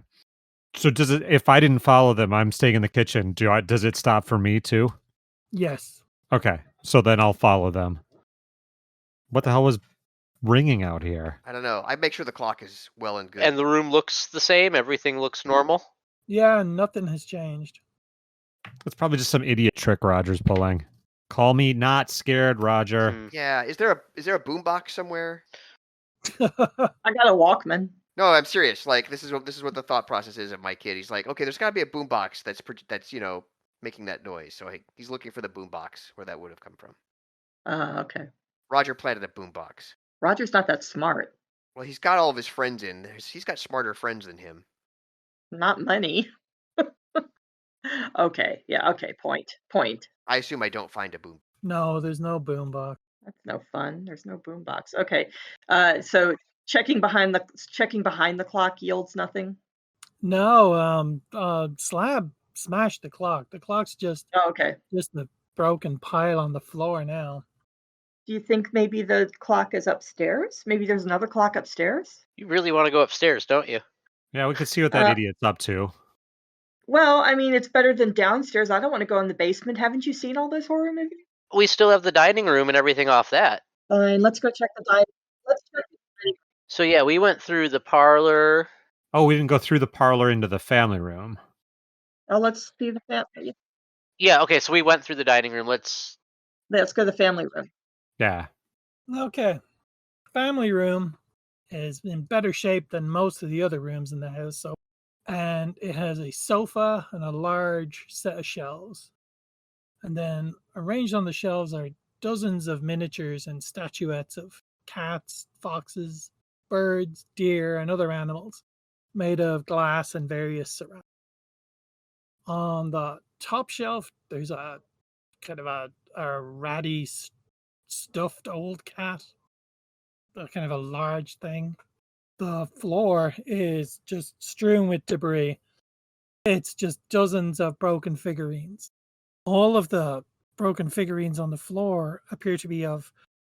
Speaker 4: So does it? If I didn't follow them, I'm staying in the kitchen. Does it stop for me too?
Speaker 1: Yes.
Speaker 4: Okay. So then I'll follow them. What the hell was ringing out here?
Speaker 3: I don't know. I make sure the clock is well and good.
Speaker 6: And the room looks the same. Everything looks normal.
Speaker 1: Yeah, nothing has changed.
Speaker 4: It's probably just some idiot trick Roger's pulling. Call me not scared, Roger.
Speaker 3: Yeah. Is there a boombox somewhere?
Speaker 5: I got a Walkman.
Speaker 3: No, I'm serious. Like this is what the thought process is of my kid. He's like, okay, there's got to be a boombox that's making that noise. So he's looking for the boombox where that would have come from.
Speaker 5: Okay.
Speaker 3: Roger planted a boombox.
Speaker 5: Roger's not that smart.
Speaker 3: Well, he's got all of his friends in. He's got smarter friends than him.
Speaker 5: Not many. Okay. Yeah. Okay. Point.
Speaker 3: I assume I don't find a boom.
Speaker 1: No, there's no boombox.
Speaker 5: That's no fun. There's no boombox. Okay. So checking behind the clock yields nothing.
Speaker 1: No, Slab smashed the clock. The clock's just
Speaker 5: Okay.
Speaker 1: just a broken pile on the floor now.
Speaker 5: Do you think maybe the clock is upstairs? Maybe there's another clock upstairs?
Speaker 6: You really want to go upstairs, don't you?
Speaker 4: Yeah, we could see what that idiot's up to.
Speaker 5: Well, I mean, it's better than downstairs. I don't want to go in the basement. Haven't you seen all those horror movies?
Speaker 6: We still have the dining room and everything off that.
Speaker 5: Fine, let's go check the dining. Let's check the dining.
Speaker 6: So yeah, we went through the parlor.
Speaker 4: Oh, we didn't go through the parlor into the family room.
Speaker 5: Oh, let's see the family.
Speaker 6: Yeah, okay, so we went through the dining room. Let's
Speaker 5: Go to the family room.
Speaker 4: Yeah.
Speaker 1: Okay. Family room is in better shape than most of the other rooms in the house. And it has a sofa and a large set of shelves. And then arranged on the shelves are dozens of miniatures and statuettes of cats, foxes, birds, deer, and other animals made of glass and various ceramics. On the top shelf, there's a kind of a ratty, stuffed old cat, kind of a large thing. The floor is just strewn with debris. It's just dozens of broken figurines. All of the broken figurines on the floor appear to be of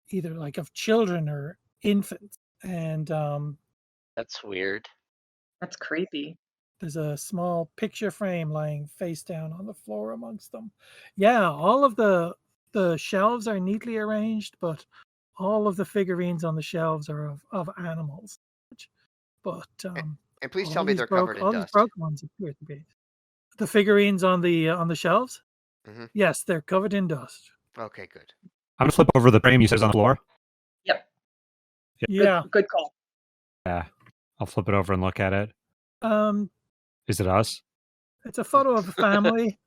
Speaker 1: either like of children or infants. And
Speaker 6: That's weird.
Speaker 5: That's creepy.
Speaker 1: there's a small picture frame lying face down on the floor amongst them. Yeah, all of the shelves are neatly arranged, but all of the figurines on the shelves are of animals. But
Speaker 3: And please
Speaker 1: all
Speaker 3: tell me
Speaker 1: these
Speaker 3: they're covered in
Speaker 1: all these
Speaker 3: dust.
Speaker 1: broken ones appear to be. The figurines on the shelves?
Speaker 3: Mhm.
Speaker 1: Yes, they're covered in dust.
Speaker 3: Okay, good.
Speaker 4: I'm gonna flip over the frame you said is on the floor.
Speaker 5: Yep.
Speaker 1: Yeah.
Speaker 5: Good call.
Speaker 4: Yeah. I'll flip it over and look at it. Is it us?
Speaker 1: It's a photo of a family.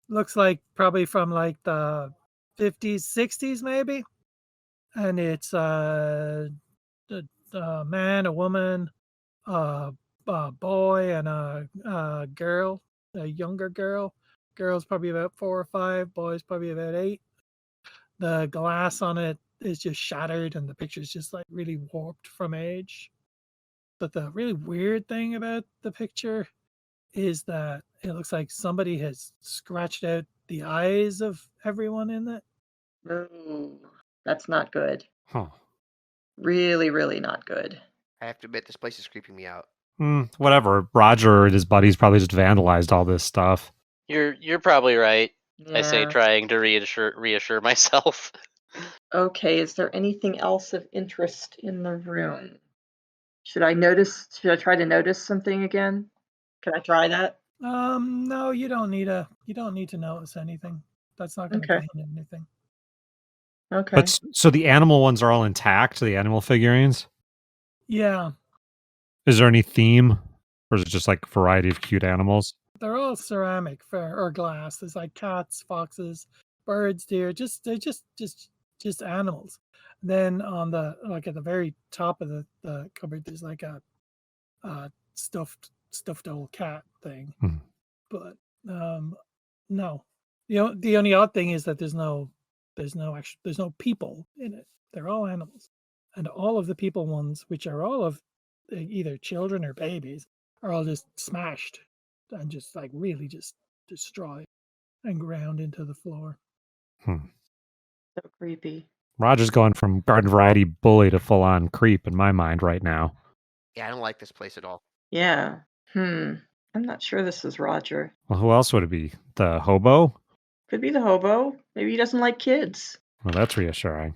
Speaker 1: Looks like probably from like the 50s, 60s maybe. And it's a man, a woman, a boy, and a girl, a younger girl. Girl's probably about 4 or 5, boy's probably about 8. The glass on it is just shattered and the picture's just like really warped from age. But the really weird thing about the picture is that it looks like somebody has scratched out the eyes of everyone in it.
Speaker 5: Ooh, that's not good.
Speaker 4: Huh.
Speaker 5: Really, really not good.
Speaker 3: I have to admit, this place is creeping me out.
Speaker 4: Whatever. Roger and his buddies probably just vandalized all this stuff.
Speaker 6: You're probably right. I say,
Speaker 5: Yeah.
Speaker 6: trying to reassure myself.
Speaker 5: Okay, is there anything else of interest in the room? Should I try to notice something again? Can I try that?
Speaker 1: No, you don't need to notice anything. That's not going to
Speaker 5: Okay.
Speaker 1: gain anything.
Speaker 5: Okay.
Speaker 4: But so the animal ones are all intact, the animal figurines?
Speaker 1: Yeah,
Speaker 4: Is there any theme? Or is it just like a variety of cute animals?
Speaker 1: they're all ceramic or glass. There's like cats, foxes, birds, deer. They're just animals. Then on the at the very top of the cupboard, there's like a stuffed old cat thing.
Speaker 4: Mhm.
Speaker 1: But no. The only odd thing is that there's no people in it. They're all animals, and all of the people ones, which are all of either children or babies, are all just smashed and just like really just destroyed and ground into the floor.
Speaker 5: So creepy.
Speaker 4: Roger's going from garden variety bully to full on creep in my mind right now.
Speaker 3: Yeah, I don't like this place at all.
Speaker 5: Yeah. I'm not sure this is Roger.
Speaker 4: Well, who else would it be? The hobo?
Speaker 5: Could be the hobo. Maybe he doesn't like kids.
Speaker 4: Well, that's reassuring.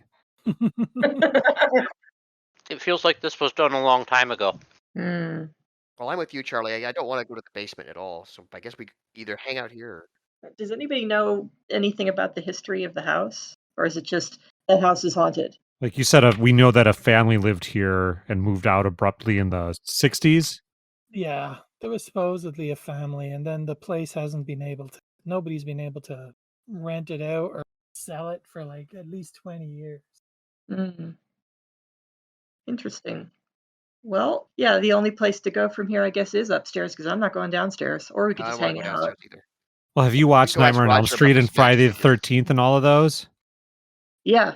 Speaker 6: It feels like this was done a long time ago.
Speaker 5: Hmm.
Speaker 3: Well, I'm with you, Charlie. I don't want to go to the basement at all, so I guess we either hang out here.
Speaker 5: Does anybody know anything about the history of the house? Or is it just that house is haunted?
Speaker 4: Like you said, we know that a family lived here and moved out abruptly in the 60s.
Speaker 1: Yeah, there was supposedly a family, and then the place hasn't been able to. Nobody's been able to rent it out or sell it for like at least 20 years.
Speaker 5: Mm. Interesting. Well, yeah, the only place to go from here, I guess, is upstairs because I'm not going downstairs. Or we could
Speaker 3: I
Speaker 5: just
Speaker 3: don't want
Speaker 5: hang
Speaker 3: to go
Speaker 5: out.
Speaker 3: downstairs either.
Speaker 4: Well, have you watched
Speaker 3: go ask
Speaker 4: Nightmare on Elm
Speaker 3: Roger about
Speaker 4: Street
Speaker 3: the
Speaker 4: and
Speaker 3: smash
Speaker 4: Friday the
Speaker 3: figure.
Speaker 4: 13th and all of those?
Speaker 5: Yeah,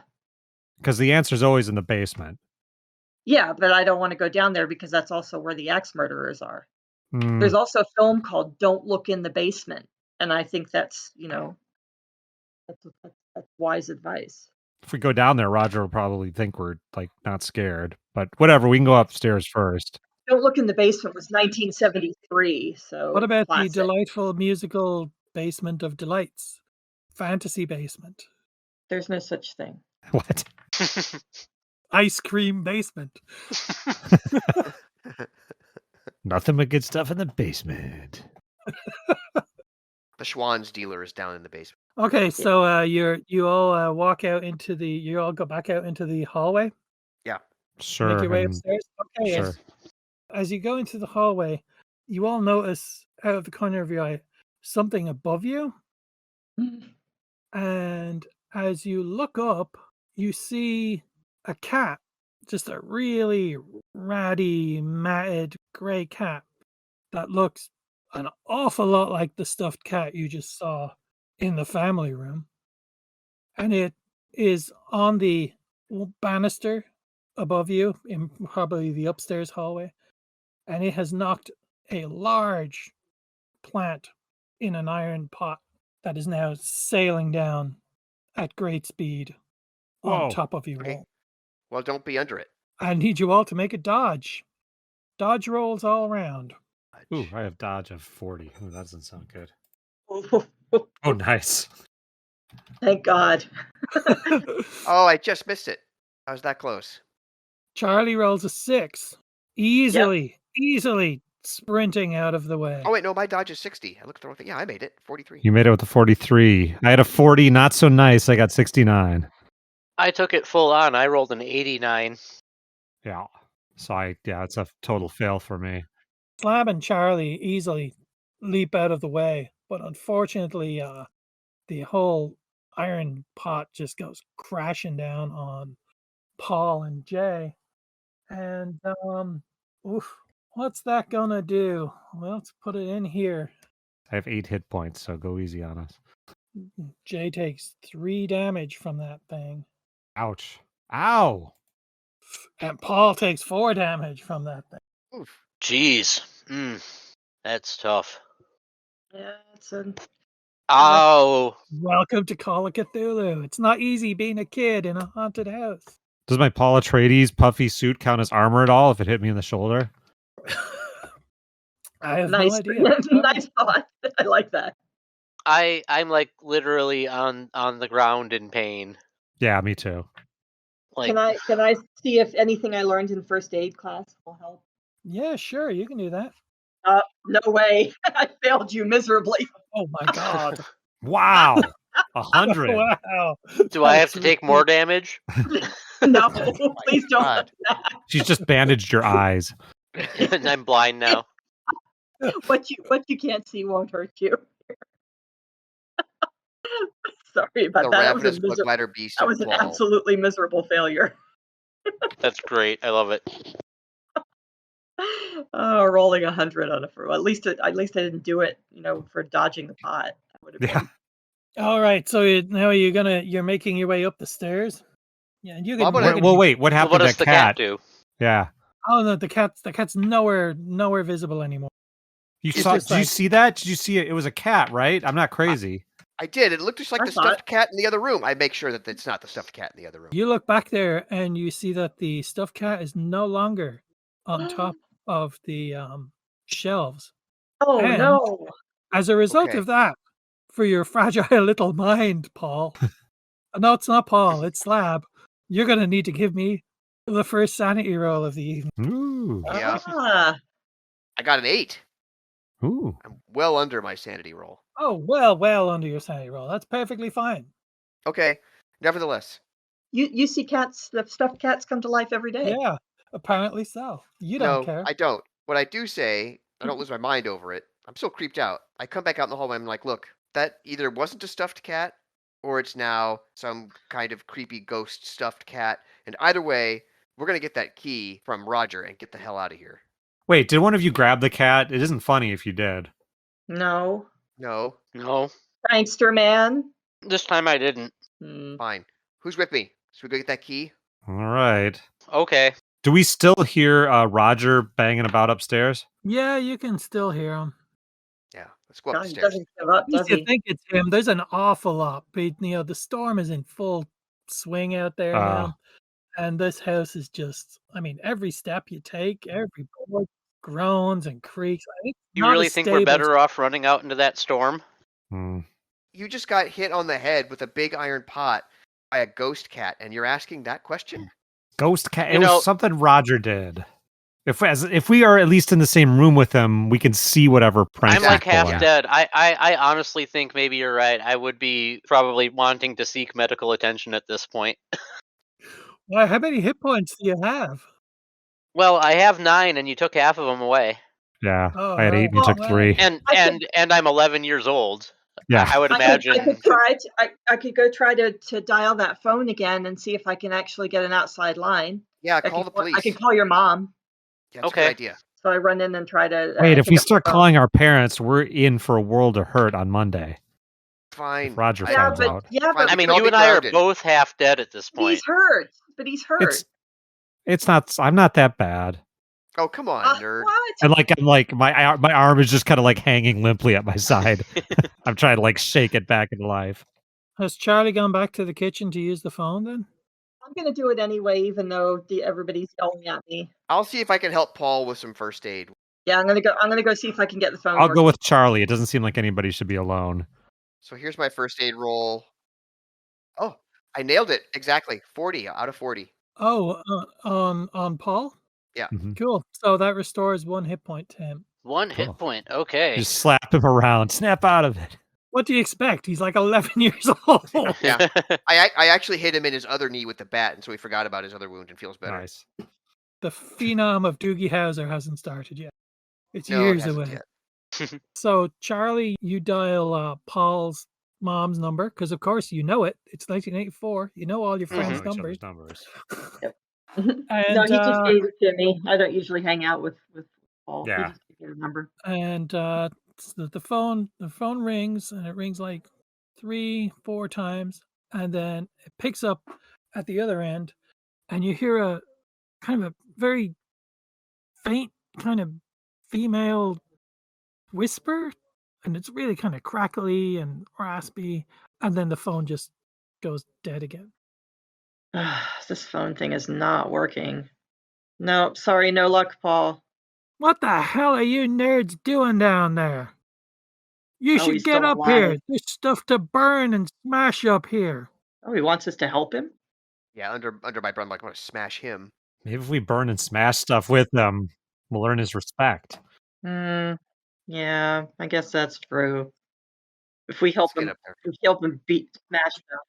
Speaker 4: Because the answer's always in the basement.
Speaker 5: yeah, but I don't want to go down there because that's also where the axe murderers are.
Speaker 4: Hmm.
Speaker 5: There's also a film called Don't Look in the Basement, and I think that's, that's wise advice.
Speaker 4: If we go down there, Roger will probably think we're like not scared. But whatever, we can go upstairs first.
Speaker 5: Don't Look in the Basement was 1973, so
Speaker 1: What about the
Speaker 5: classic.
Speaker 1: delightful musical Basement of Delights? Fantasy basement.
Speaker 5: There's no such thing.
Speaker 4: What?
Speaker 1: Ice cream basement.
Speaker 4: Nothing but good stuff in the basement.
Speaker 3: The Schwann's dealer is down in the basement.
Speaker 1: Okay, so you all walk out into the. You all go back out into the hallway.
Speaker 4: Sure.
Speaker 1: Make your way
Speaker 4: and-
Speaker 1: upstairs. Okay.
Speaker 4: Sure.
Speaker 1: As you go into the hallway, you all notice out of the corner of your eye something above you, and as you look up, you see a cat, just a really ratty, matted gray cat that looks an awful lot like the stuffed cat you just saw in the family room. And it is on the banister above you in probably the upstairs hallway. And it has knocked a large plant in an iron pot that is now sailing down at great speed on
Speaker 4: Whoa.
Speaker 1: top of you
Speaker 3: Okay.
Speaker 1: all.
Speaker 3: Well, don't be under it.
Speaker 1: I need you all to make a dodge. Dodge rolls all around.
Speaker 4: Ooh, I have dodge of 40. Ooh, that doesn't sound good.
Speaker 5: Oh,
Speaker 4: Oh, nice.
Speaker 5: thank God.
Speaker 3: Oh, I just missed it. I was that close.
Speaker 1: Charlie rolls a 6. Easily sprinting out of the way.
Speaker 3: Oh wait, no, my dodge is 60. I looked at the wrong thing. Yeah, I made it. 43.
Speaker 4: You made it with the 43. I had a 40, not so nice. I got 69.
Speaker 6: I took it full on. I rolled an 89.
Speaker 4: Yeah. So it's a total fail for me.
Speaker 1: Slab and Charlie easily leap out of the way, but unfortunately, the whole iron pot just goes crashing down on Paul and Jay. And what's that gonna do? Well, let's put it in here.
Speaker 4: I have 8 hit points, so go easy on us.
Speaker 1: Jay takes 3 damage from that thing,
Speaker 4: Ouch. Ow.
Speaker 1: and Paul takes 4 damage from that thing.
Speaker 3: Oof.
Speaker 6: Jeez. That's tough.
Speaker 5: Yeah, it's a
Speaker 6: Ow.
Speaker 1: Welcome to Call of Cthulhu. It's not easy being a kid in a haunted house.
Speaker 4: Does my Paul Atreides puffy suit count as armor at all if it hit me in the shoulder?
Speaker 1: I have
Speaker 5: nice,
Speaker 1: no idea.
Speaker 5: nice thought. I like that.
Speaker 6: I'm like literally on the ground in pain.
Speaker 4: Yeah, me too.
Speaker 6: Like
Speaker 5: Can I see if anything I learned in first aid class will help?
Speaker 1: Yeah, sure, you can do that.
Speaker 5: No way. I failed you miserably.
Speaker 1: Oh my god.
Speaker 4: Wow. 100.
Speaker 1: Wow.
Speaker 6: do I have
Speaker 1: That's
Speaker 6: to take more damage?
Speaker 5: No,
Speaker 3: Oh my
Speaker 5: please don't.
Speaker 3: God.
Speaker 4: She's just bandaged your eyes.
Speaker 6: And I'm blind now.
Speaker 5: What you can't see won't hurt you. Sorry about
Speaker 3: The
Speaker 5: that.
Speaker 3: ravenous blood bladder beast.
Speaker 5: That was an absolutely miserable failure.
Speaker 6: That's great. I love it.
Speaker 5: Oh, rolling 100 on a for at least I didn't do it, for dodging the pot. That would have been.
Speaker 1: All right, so now you're making your way up the stairs. Yeah, and you can.
Speaker 3: Well,
Speaker 1: you can-
Speaker 4: Well, wait. What
Speaker 6: Well,
Speaker 4: happened
Speaker 6: what
Speaker 4: to
Speaker 6: does
Speaker 4: that
Speaker 6: the cat do?
Speaker 4: Yeah.
Speaker 1: Oh no, the cat's nowhere visible anymore.
Speaker 4: You
Speaker 1: It's
Speaker 4: saw?
Speaker 1: just
Speaker 4: Did you
Speaker 1: like-
Speaker 4: see that? Did you see it? It was a cat, right? I'm not crazy.
Speaker 3: I did. It looked just like
Speaker 5: I
Speaker 3: the
Speaker 5: saw
Speaker 3: stuffed cat in the other room. I make sure that it's not the stuffed cat in the other room.
Speaker 1: You look back there and you see that the stuffed cat is no longer on top of the shelves.
Speaker 5: Oh
Speaker 1: And-
Speaker 5: no.
Speaker 1: As a result
Speaker 3: Okay.
Speaker 1: of that, for your fragile little mind, Paul. No, it's not Paul. It's Slab. You're going to need to give me the first sanity roll of the evening.
Speaker 4: Ooh.
Speaker 3: Yeah.
Speaker 5: Ah,
Speaker 3: I got an 8.
Speaker 4: Ooh.
Speaker 3: I'm well under my sanity roll.
Speaker 1: Oh, well under your sanity roll. That's perfectly fine.
Speaker 3: Okay. Nevertheless,
Speaker 5: you see cats, the stuffed cats come to life every day.
Speaker 1: Yeah, apparently so. You don't
Speaker 3: no,
Speaker 1: care.
Speaker 3: I don't. What I do say, I don't lose my mind over it. I'm still creeped out. I come back out in the hallway. I'm like, look, that either wasn't a stuffed cat or it's now some kind of creepy ghost stuffed cat. And either way, we're going to get that key from Roger and get the hell out of here.
Speaker 4: Wait, did one of you grab the cat? It isn't funny if you did.
Speaker 5: No,
Speaker 3: No,
Speaker 6: No,
Speaker 5: prankster man.
Speaker 6: this time I didn't.
Speaker 3: fine. Who's with me? Should we go get that key?
Speaker 4: All right.
Speaker 6: Okay.
Speaker 4: Do we still hear Roger banging about upstairs?
Speaker 1: Yeah, you can still hear him.
Speaker 3: Yeah, let's go
Speaker 5: God, he
Speaker 3: upstairs.
Speaker 5: doesn't give up,
Speaker 1: At least
Speaker 5: does
Speaker 1: you
Speaker 5: he?
Speaker 1: think it's him. There's an awful lot. But, the storm is in full swing out there now. And this house is just, every step you take, every board groans and creaks. It's
Speaker 6: You
Speaker 1: not
Speaker 6: really
Speaker 1: as
Speaker 6: think we're
Speaker 1: stable
Speaker 6: better off running out into that storm?
Speaker 4: Hmm.
Speaker 3: You just got hit on the head with a big iron pot by a ghost cat, and you're asking that question?
Speaker 4: Ghost cat.
Speaker 6: You
Speaker 4: It
Speaker 6: know-
Speaker 4: was something Roger did. If we are at least in the same room with him, we can see whatever prank
Speaker 6: I'm
Speaker 4: he's
Speaker 6: like half
Speaker 4: pulling.
Speaker 6: dead. I honestly think maybe you're right. I would be probably wanting to seek medical attention at this point.
Speaker 1: Why, how many hit points do you have?
Speaker 6: Well, I have 9 and you took half of them away.
Speaker 4: Yeah,
Speaker 1: Oh,
Speaker 4: I had 8 and you
Speaker 1: well,
Speaker 4: took 3.
Speaker 6: And
Speaker 5: I
Speaker 6: and I'm 11 years old.
Speaker 4: Yeah.
Speaker 6: I would imagine.
Speaker 5: I could try to. I could go try to dial that phone again and see if I can actually get an outside line.
Speaker 3: Yeah,
Speaker 5: I
Speaker 3: call
Speaker 5: can
Speaker 3: the police.
Speaker 5: I can call your mom.
Speaker 3: Yeah, that's a
Speaker 6: Okay.
Speaker 3: good idea.
Speaker 5: So I run in and try to.
Speaker 4: Wait, if
Speaker 5: pick
Speaker 4: we
Speaker 5: up the
Speaker 4: start
Speaker 5: phone.
Speaker 4: calling our parents, we're in for a world of hurt on Monday.
Speaker 3: Fine.
Speaker 4: If Roger
Speaker 3: I-
Speaker 5: Yeah,
Speaker 4: finds
Speaker 5: but
Speaker 4: out.
Speaker 5: yeah,
Speaker 3: Fine,
Speaker 5: but
Speaker 6: I
Speaker 3: we
Speaker 6: mean,
Speaker 3: can all
Speaker 6: you
Speaker 3: be
Speaker 6: and I are
Speaker 3: grounded.
Speaker 6: both half dead at this point.
Speaker 5: he's hurt. But he's hurt.
Speaker 4: It's not. I'm not that bad.
Speaker 3: Oh, come on, nerd.
Speaker 5: What?
Speaker 4: And I'm like my arm is just kind of like hanging limply at my side. I'm trying to like shake it back into life.
Speaker 1: Has Charlie gone back to the kitchen to use the phone then?
Speaker 5: I'm gonna do it anyway, even though everybody's yelling at me.
Speaker 3: I'll see if I can help Paul with some first aid.
Speaker 5: Yeah, I'm gonna go see if I can get the phone.
Speaker 4: I'll go
Speaker 5: working.
Speaker 4: with Charlie. It doesn't seem like anybody should be alone.
Speaker 3: So here's my first aid roll. Oh, I nailed it. Exactly. 40 out of 40.
Speaker 1: Oh, on Paul?
Speaker 3: Yeah.
Speaker 4: Mhm.
Speaker 1: Cool. So that restores 1 hit point to him.
Speaker 6: 1
Speaker 4: Cool.
Speaker 6: hit point. Okay.
Speaker 4: Just slap him around. Snap out of it.
Speaker 1: What do you expect? He's like 11 years old.
Speaker 3: Yeah. I actually hit him in his other knee with the bat, and so he forgot about his other wound and feels better.
Speaker 4: Nice.
Speaker 1: The phenom of Doogie Howser hasn't started yet. It's
Speaker 3: No, it
Speaker 1: years
Speaker 3: hasn't
Speaker 1: away.
Speaker 3: yet.
Speaker 1: So, Charlie, you dial Paul's mom's number because, of course, you know it. It's 1984. You know all your
Speaker 6: Mhm.
Speaker 1: friends'
Speaker 4: Know each
Speaker 1: numbers.
Speaker 4: other's numbers.
Speaker 1: And,
Speaker 5: No, he just gave it to me. I don't usually hang out with Paul.
Speaker 4: Yeah.
Speaker 5: He just gave me the number.
Speaker 1: And the phone rings, and it rings like 3-4 times, and then it picks up at the other end, and you hear a kind of a very faint kind of female whisper, and it's really kind of crackly and raspy, and then the phone just goes dead again.
Speaker 5: This phone thing is not working. No, sorry, no luck, Paul.
Speaker 1: What the hell are you nerds doing down there? You
Speaker 5: Oh,
Speaker 1: should
Speaker 5: he's
Speaker 1: get
Speaker 5: still
Speaker 1: up here.
Speaker 5: alive.
Speaker 1: There's stuff to burn and smash up here.
Speaker 5: Oh, he wants us to help him?
Speaker 3: Yeah, under my breath, I'm like, I'm going to smash him.
Speaker 4: Maybe if we burn and smash stuff with them, we'll earn his respect.
Speaker 5: Yeah, I guess that's true. If we help
Speaker 3: Let's get
Speaker 5: him,
Speaker 3: up there.
Speaker 5: if we help him smash them.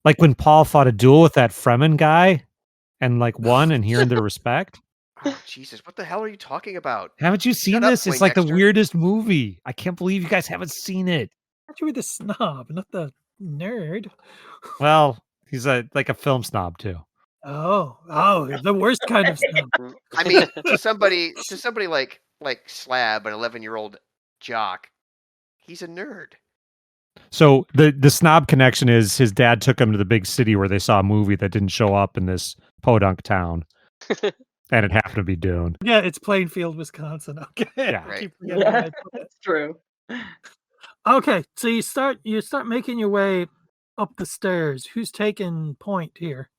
Speaker 4: Like when Paul fought a duel with that Fremen guy and like won and he earned their respect.
Speaker 3: Oh, Jesus, what the hell are you talking about?
Speaker 4: Haven't you seen
Speaker 3: Shut up,
Speaker 4: this? It's like the
Speaker 3: Poindexter.
Speaker 4: weirdest movie. I can't believe you guys haven't seen it.
Speaker 1: You were the snob, not the nerd.
Speaker 4: Well, he's like a film snob too.
Speaker 1: Oh, the worst kind of snob.
Speaker 3: I mean, to somebody like Slab, an 11-year-old jock, he's a nerd.
Speaker 4: So the snob connection is his dad took him to the big city where they saw a movie that didn't show up in this podunk town. And it happened to be Dune.
Speaker 1: Yeah, it's Plainfield, Wisconsin. Okay.
Speaker 4: Yeah.
Speaker 1: I
Speaker 3: Right.
Speaker 1: keep forgetting what I
Speaker 5: Yeah,
Speaker 1: put.
Speaker 5: that's true.
Speaker 1: Okay, so you start making your way up the stairs. Who's taking point here?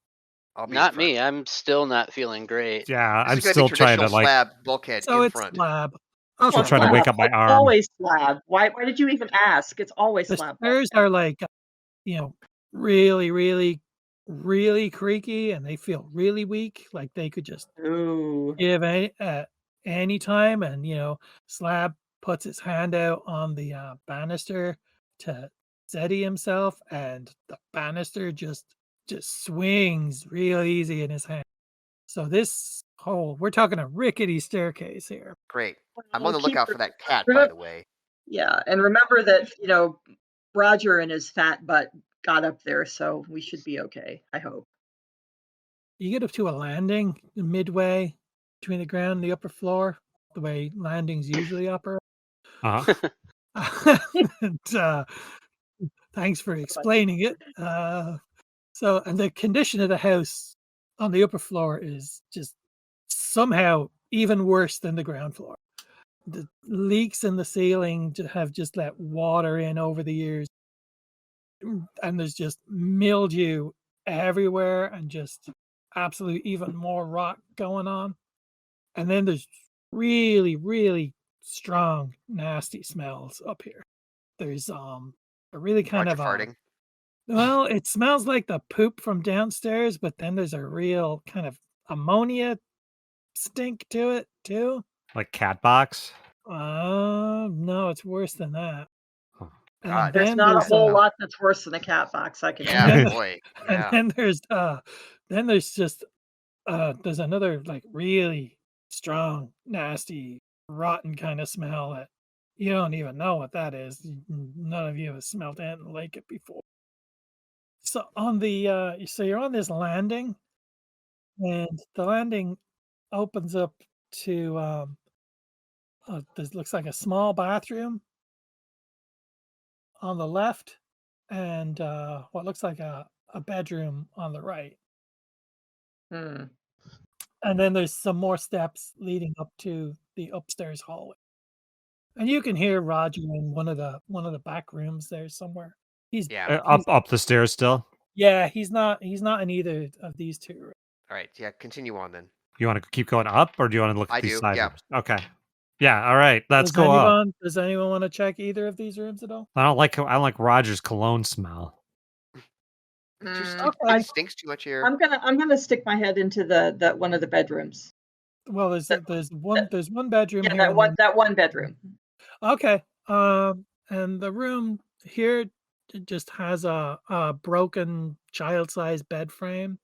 Speaker 3: I'll be in
Speaker 6: Not
Speaker 3: front.
Speaker 6: me. I'm still not feeling great.
Speaker 4: Yeah,
Speaker 3: This
Speaker 4: I'm
Speaker 3: is gonna
Speaker 4: still
Speaker 3: be
Speaker 4: trying to
Speaker 3: traditional
Speaker 4: like
Speaker 3: Slab bulkhead
Speaker 1: So
Speaker 3: in
Speaker 1: it's
Speaker 3: front.
Speaker 1: Slab.
Speaker 4: still
Speaker 1: Okay.
Speaker 4: trying to wake up my
Speaker 5: It's
Speaker 4: arm.
Speaker 5: always Slab. Why did you even ask? It's always
Speaker 1: The
Speaker 5: Slab.
Speaker 1: stairs are like, really, really really creaky and they feel really weak, like they could just
Speaker 5: Ooh.
Speaker 1: give any time. And Slab puts his hand out on the banister to steady himself, and the banister just swings real easy in his hand. So this whole, we're talking a rickety staircase here.
Speaker 3: Great. I'm
Speaker 5: Well,
Speaker 3: on the lookout for that cat, by
Speaker 5: remember-
Speaker 3: the way.
Speaker 5: Yeah, and remember that, Roger and his fat butt got up there, so we should be okay, I hope.
Speaker 1: You get up to a landing midway between the ground and the upper floor, the way landings usually operate.
Speaker 4: Uh-huh.
Speaker 1: And, thanks for explaining it. And the condition of the house on the upper floor is just somehow even worse than the ground floor. The leaks in the ceiling have just let water in over the years, and there's just mildew everywhere, and just absolute even more rot going on. And then there's really, really strong, nasty smells up here. There's a really kind
Speaker 3: Roger
Speaker 1: of
Speaker 3: farting.
Speaker 1: well, it smells like the poop from downstairs, but then there's a real kind of ammonia stink to it too.
Speaker 4: Like cat box.
Speaker 1: No, it's worse than that.
Speaker 4: Huh.
Speaker 1: And
Speaker 3: God,
Speaker 5: There's
Speaker 1: then
Speaker 5: not a
Speaker 1: there's,
Speaker 5: whole lot that's worse than a cat box, I can tell
Speaker 3: Yeah,
Speaker 5: you.
Speaker 3: boy.
Speaker 1: and
Speaker 3: Yeah.
Speaker 1: then there's just there's another like really strong, nasty, rotten kind of smell that you don't even know what that is. None of you have smelled anything like it before. So on the so you're on this landing, and the landing opens up to this looks like a small bathroom on the left, and what looks like a bedroom on the right.
Speaker 5: Hmm.
Speaker 1: And then there's some more steps leading up to the upstairs hallway. And you can hear Roger in one of the back rooms there somewhere. He's
Speaker 3: Yeah.
Speaker 4: Up the stairs still.
Speaker 1: yeah, he's not in either of these two rooms.
Speaker 3: All right. Yeah. Continue on then.
Speaker 4: You want to keep going up, or do you want to look at
Speaker 3: I
Speaker 4: these
Speaker 3: do,
Speaker 4: side
Speaker 3: yeah.
Speaker 4: rooms? Okay. Yeah. All right. Let's go up.
Speaker 1: Does anyone want to check either of these rooms at all?
Speaker 4: I don't like Roger's cologne smell.
Speaker 3: It just
Speaker 5: Mm,
Speaker 3: it
Speaker 5: I-
Speaker 3: stinks too much here.
Speaker 5: I'm gonna stick my head into the one of the bedrooms.
Speaker 1: Well, there's one bedroom
Speaker 5: Yeah,
Speaker 1: here.
Speaker 5: that one bedroom.
Speaker 1: Okay. And the room here just has a broken child-sized bed frame,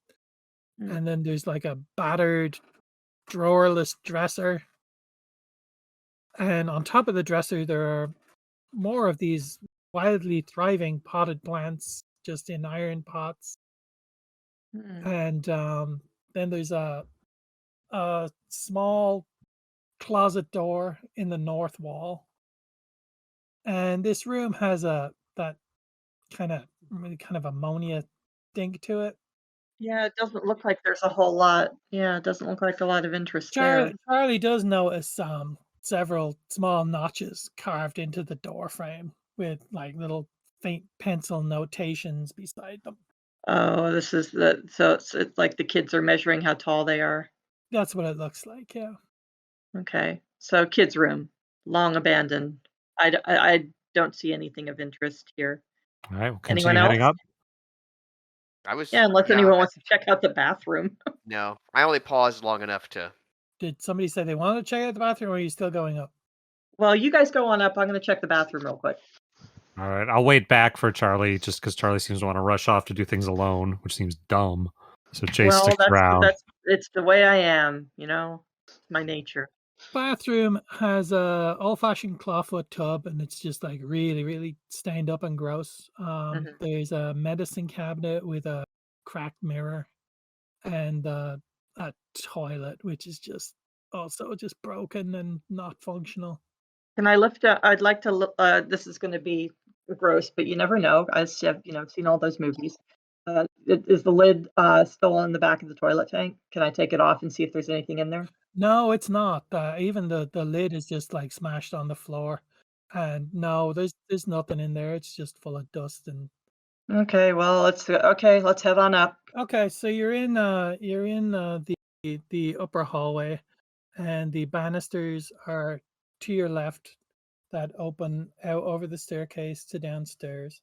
Speaker 5: Mm.
Speaker 1: and then there's like a battered drawerless dresser. And on top of the dresser, there are more of these wildly thriving potted plants just in iron pots.
Speaker 5: Hmm.
Speaker 1: And then there's a small closet door in the north wall. And this room has that kind of ammonia stink to it.
Speaker 5: Yeah, it doesn't look like there's a whole lot. Yeah, it doesn't look like a lot of interest there.
Speaker 1: Charlie does notice several small notches carved into the door frame with like little faint pencil notations beside them.
Speaker 5: Oh, this is so it's like the kids are measuring how tall they are.
Speaker 1: That's what it looks like, yeah.
Speaker 5: Okay, so kids' room, long abandoned. I don't see anything of interest here.
Speaker 4: All right. We'll
Speaker 5: Anyone
Speaker 4: continue heading
Speaker 5: else?
Speaker 4: up.
Speaker 3: I was.
Speaker 5: Yeah, unless
Speaker 3: no,
Speaker 5: anyone wants to check out the bathroom.
Speaker 3: No, I only paused long enough to.
Speaker 1: Did somebody say they wanted to check out the bathroom, or are you still going up?
Speaker 5: Well, you guys go on up. I'm going to check the bathroom real quick.
Speaker 4: All right. I'll wait back for Charlie just because Charlie seems to want to rush off to do things alone, which seems dumb. So Chase
Speaker 5: Well,
Speaker 4: sticks around.
Speaker 5: it's the way I am, It's my nature.
Speaker 1: Bathroom has a old-fashioned clawfoot tub, and it's just like really, really stained up and gross. There's a medicine cabinet with a cracked mirror, and a toilet, which is just also just broken and not functional.
Speaker 5: Can I lift up? I'd like to look. This is going to be gross, but you never know. I've seen all those movies. Is the lid still on the back of the toilet tank? Can I take it off and see if there's anything in there?
Speaker 1: No, it's not. Even the lid is just like smashed on the floor, and no, there's nothing in there. It's just full of dust and.
Speaker 5: Okay, well, let's head on up.
Speaker 1: Okay, so you're in the upper hallway, and the banisters are to your left that open out over the staircase to downstairs.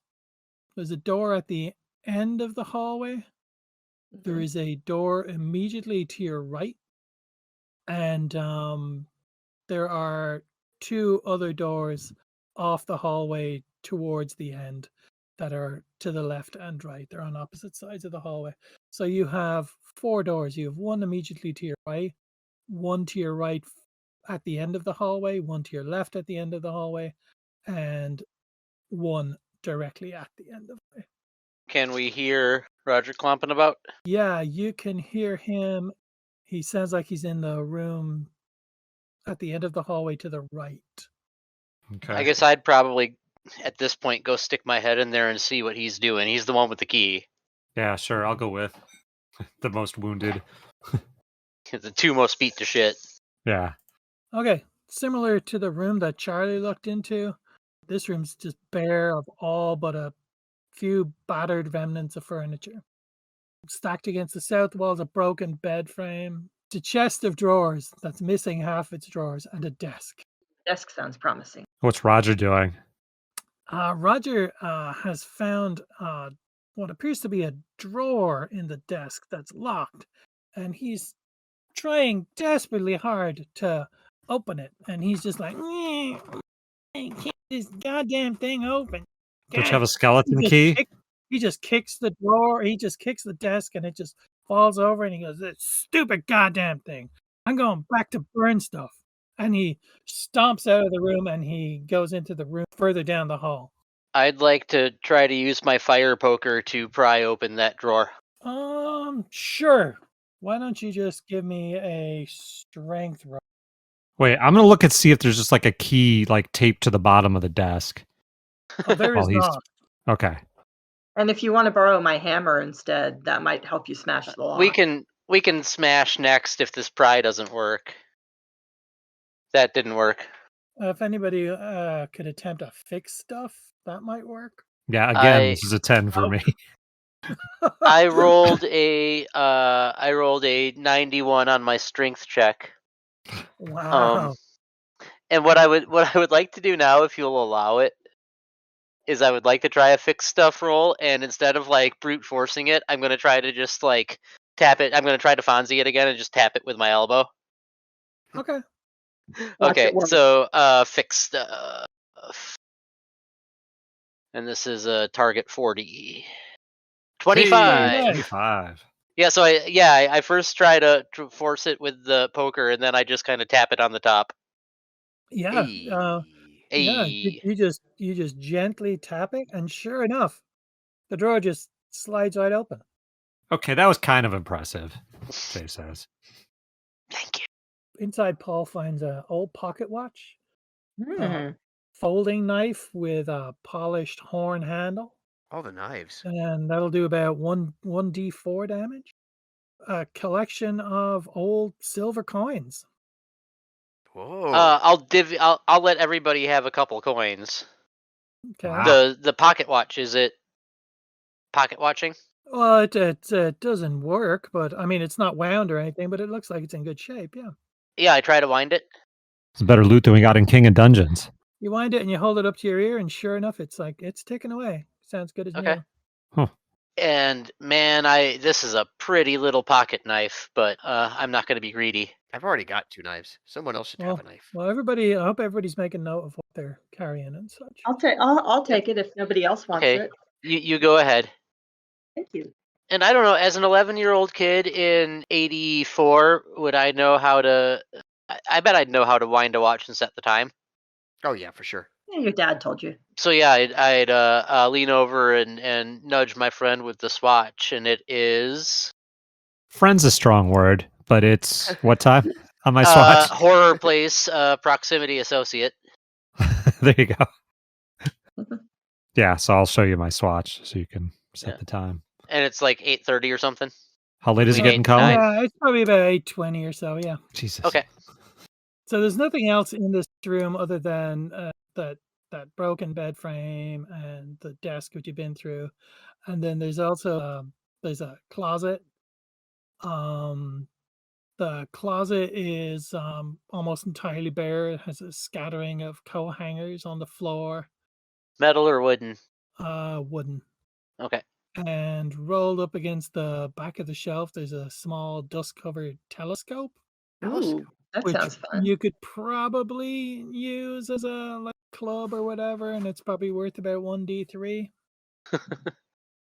Speaker 1: There's a door at the end of the hallway, There is a door immediately to your right, and there are 2 other doors off the hallway towards the end that are to the left and right. They're on opposite sides of the hallway. So you have 4 doors. You have one immediately to your right, one to your right at the end of the hallway, one to your left at the end of the hallway, and one directly at the end of the way.
Speaker 6: Can we hear Roger clomping about?
Speaker 1: Yeah, you can hear him. He sounds like he's in the room at the end of the hallway to the right.
Speaker 4: Okay.
Speaker 6: I guess I'd probably, at this point, go stick my head in there and see what he's doing. He's the one with the key.
Speaker 4: Yeah, sure. I'll go with the most wounded.
Speaker 6: The 2 most beat to shit.
Speaker 4: Yeah.
Speaker 1: Okay, similar to the room that Charlie looked into, this room's just bare of all but a few battered remnants of furniture. Stacked against the south wall is a broken bed frame, a chest of drawers that's missing half its drawers, and a desk.
Speaker 5: Desk sounds promising.
Speaker 4: What's Roger doing?
Speaker 1: Roger has found what appears to be a drawer in the desk that's locked, and he's trying desperately hard to open it, and he's just like, I can't get this goddamn thing open.
Speaker 4: Don't you have a skeleton key?
Speaker 1: He just kicks the drawer, he just kicks the desk, and it just falls over, and he goes, "This stupid goddamn thing. I'm going back to burn stuff." And he stomps out of the room, and he goes into the room further down the hall.
Speaker 6: I'd like to try to use my fire poker to pry open that drawer.
Speaker 1: Sure. Why don't you just give me a strength roll?
Speaker 4: Wait, I'm gonna look and see if there's just like a key like taped to the bottom of the desk.
Speaker 1: Oh, there is
Speaker 4: While he's-
Speaker 1: not.
Speaker 4: Okay.
Speaker 5: And if you want to borrow my hammer instead, that might help you smash the lock.
Speaker 6: We can smash next if this pry doesn't work. That didn't work.
Speaker 1: If anybody could attempt to fix stuff, that might work.
Speaker 4: Yeah, again, this is a 10 for me.
Speaker 6: I rolled a 91 on my strength check.
Speaker 1: Wow.
Speaker 6: And what I would like to do now, if you'll allow it, is I would like to try a fix stuff roll, and instead of like brute forcing it, I'm gonna try to just like tap it. I'm gonna try to Fonzie it again and just tap it with my elbow.
Speaker 1: Okay.
Speaker 5: Watch
Speaker 6: Okay,
Speaker 5: it work.
Speaker 6: so fix stuff. And this is a target 40. 25.
Speaker 1: Hey,
Speaker 4: 25.
Speaker 6: Yeah, so I first try to force it with the poker, and then I just kind of tap it on the top.
Speaker 1: Yeah. Yeah.
Speaker 6: Hey.
Speaker 1: You just gently tap it, and sure enough, the drawer just slides right open.
Speaker 4: Okay, that was kind of impressive, Jay says.
Speaker 6: Thank you.
Speaker 1: Inside, Paul finds an old pocket watch,
Speaker 5: Hmm.
Speaker 1: folding knife with a polished horn handle,
Speaker 3: All the knives.
Speaker 1: and that'll do about 1d4 damage. A collection of old silver coins.
Speaker 3: Whoa.
Speaker 6: I'll let everybody have a couple coins.
Speaker 1: Okay.
Speaker 4: Wow.
Speaker 6: The pocket watch, is it pocket watching?
Speaker 1: Well, it doesn't work, but I mean, it's not wound or anything, but it looks like it's in good shape. Yeah.
Speaker 6: Yeah, I try to wind it.
Speaker 4: It's better loot than we got in King of Dungeons.
Speaker 1: You wind it and you hold it up to your ear, and sure enough, it's ticking away. Sounds good as
Speaker 6: Okay.
Speaker 1: new.
Speaker 6: And man, this is a pretty little pocket knife, but I'm not going to be greedy.
Speaker 3: I've already got 2 knives. Someone else should have a knife.
Speaker 1: Well, I hope everybody's making note of what they're carrying and such.
Speaker 5: I'll take it if nobody else wants
Speaker 6: Okay.
Speaker 5: it.
Speaker 6: You go ahead.
Speaker 5: Thank you.
Speaker 6: And I don't know, as an 11-year-old kid in 84, would I know how to... I bet I'd know how to wind a watch and set the time.
Speaker 3: Oh yeah, for sure.
Speaker 5: Yeah, your dad told you.
Speaker 6: So yeah, I'd lean over and nudge my friend with the swatch, and it is...
Speaker 4: Friend's a strong word, but it's what time on my swatch?
Speaker 6: Horror place, proximity associate.
Speaker 4: There you go. Yeah, so I'll show you my swatch so you can set
Speaker 6: Yeah.
Speaker 4: the time.
Speaker 6: And it's like 8:30 or something.
Speaker 4: How late is it
Speaker 6: Between
Speaker 4: getting
Speaker 6: 8 and
Speaker 4: Colin?
Speaker 6: 9.
Speaker 1: Yeah, it's probably about 8:20 or so. Yeah.
Speaker 4: Jesus.
Speaker 6: Okay.
Speaker 1: So there's nothing else in this room other than that broken bed frame and the desk which you've been through, and then there's also there's a closet. The closet is almost entirely bare. It has a scattering of coat hangers on the floor.
Speaker 6: Metal or wooden?
Speaker 1: Wooden.
Speaker 6: Okay.
Speaker 1: And rolled up against the back of the shelf, there's a small dust-covered telescope,
Speaker 5: Ooh, that
Speaker 1: which
Speaker 5: sounds fun.
Speaker 1: you could probably use as a like club or whatever, and it's probably worth about 1d3.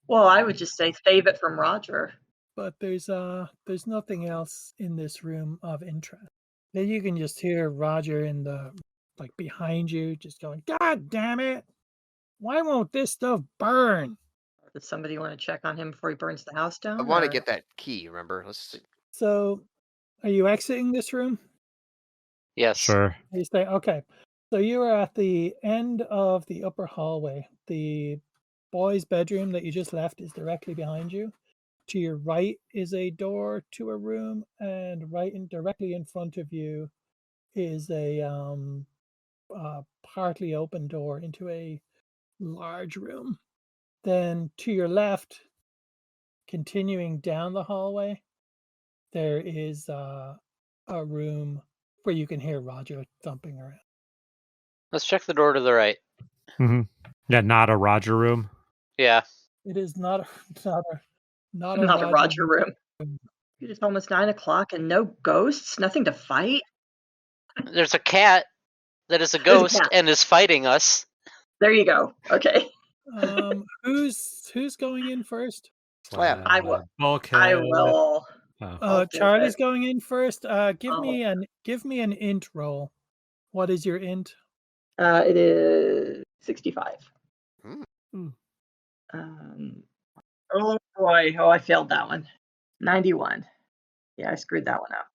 Speaker 5: Well, I would just say save it from Roger.
Speaker 1: But there's nothing else in this room of interest. Then you can just hear Roger in the like behind you, just going, "God damn it! Why won't this stuff burn?"
Speaker 5: Does somebody want to check on him before he burns the house down?
Speaker 3: I want to
Speaker 5: or-
Speaker 3: get that key. Remember? Let's.
Speaker 1: So, are you exiting this room?
Speaker 6: Yes.
Speaker 4: Sure.
Speaker 1: You say, okay. So you are at the end of the upper hallway. The boy's bedroom that you just left is directly behind you. To your right is a door to a room, and directly in front of you is a partly open door into a large room. Then to your left, continuing down the hallway, there is a room where you can hear Roger thumping around.
Speaker 6: Let's check the door to the right.
Speaker 4: Hmm. Yeah, not a Roger room.
Speaker 6: Yeah.
Speaker 1: It is not a
Speaker 5: Not a Roger room. It's almost 9 o'clock and no ghosts, nothing to fight.
Speaker 6: There's a cat that is a
Speaker 5: There's a
Speaker 6: ghost
Speaker 5: cat.
Speaker 6: and is fighting us.
Speaker 5: There you go. Okay.
Speaker 1: Who's going in first?
Speaker 3: Slab.
Speaker 5: I will.
Speaker 4: Bulkhead.
Speaker 5: I will.
Speaker 4: Oh.
Speaker 5: I'll do
Speaker 1: Charlie's
Speaker 5: it.
Speaker 1: going in first. Give
Speaker 5: Oh.
Speaker 1: me an int roll. What is your int?
Speaker 5: It is 65.
Speaker 3: Hmm.
Speaker 5: Oh boy. Oh, I failed that one. 91. Yeah, I screwed that one up.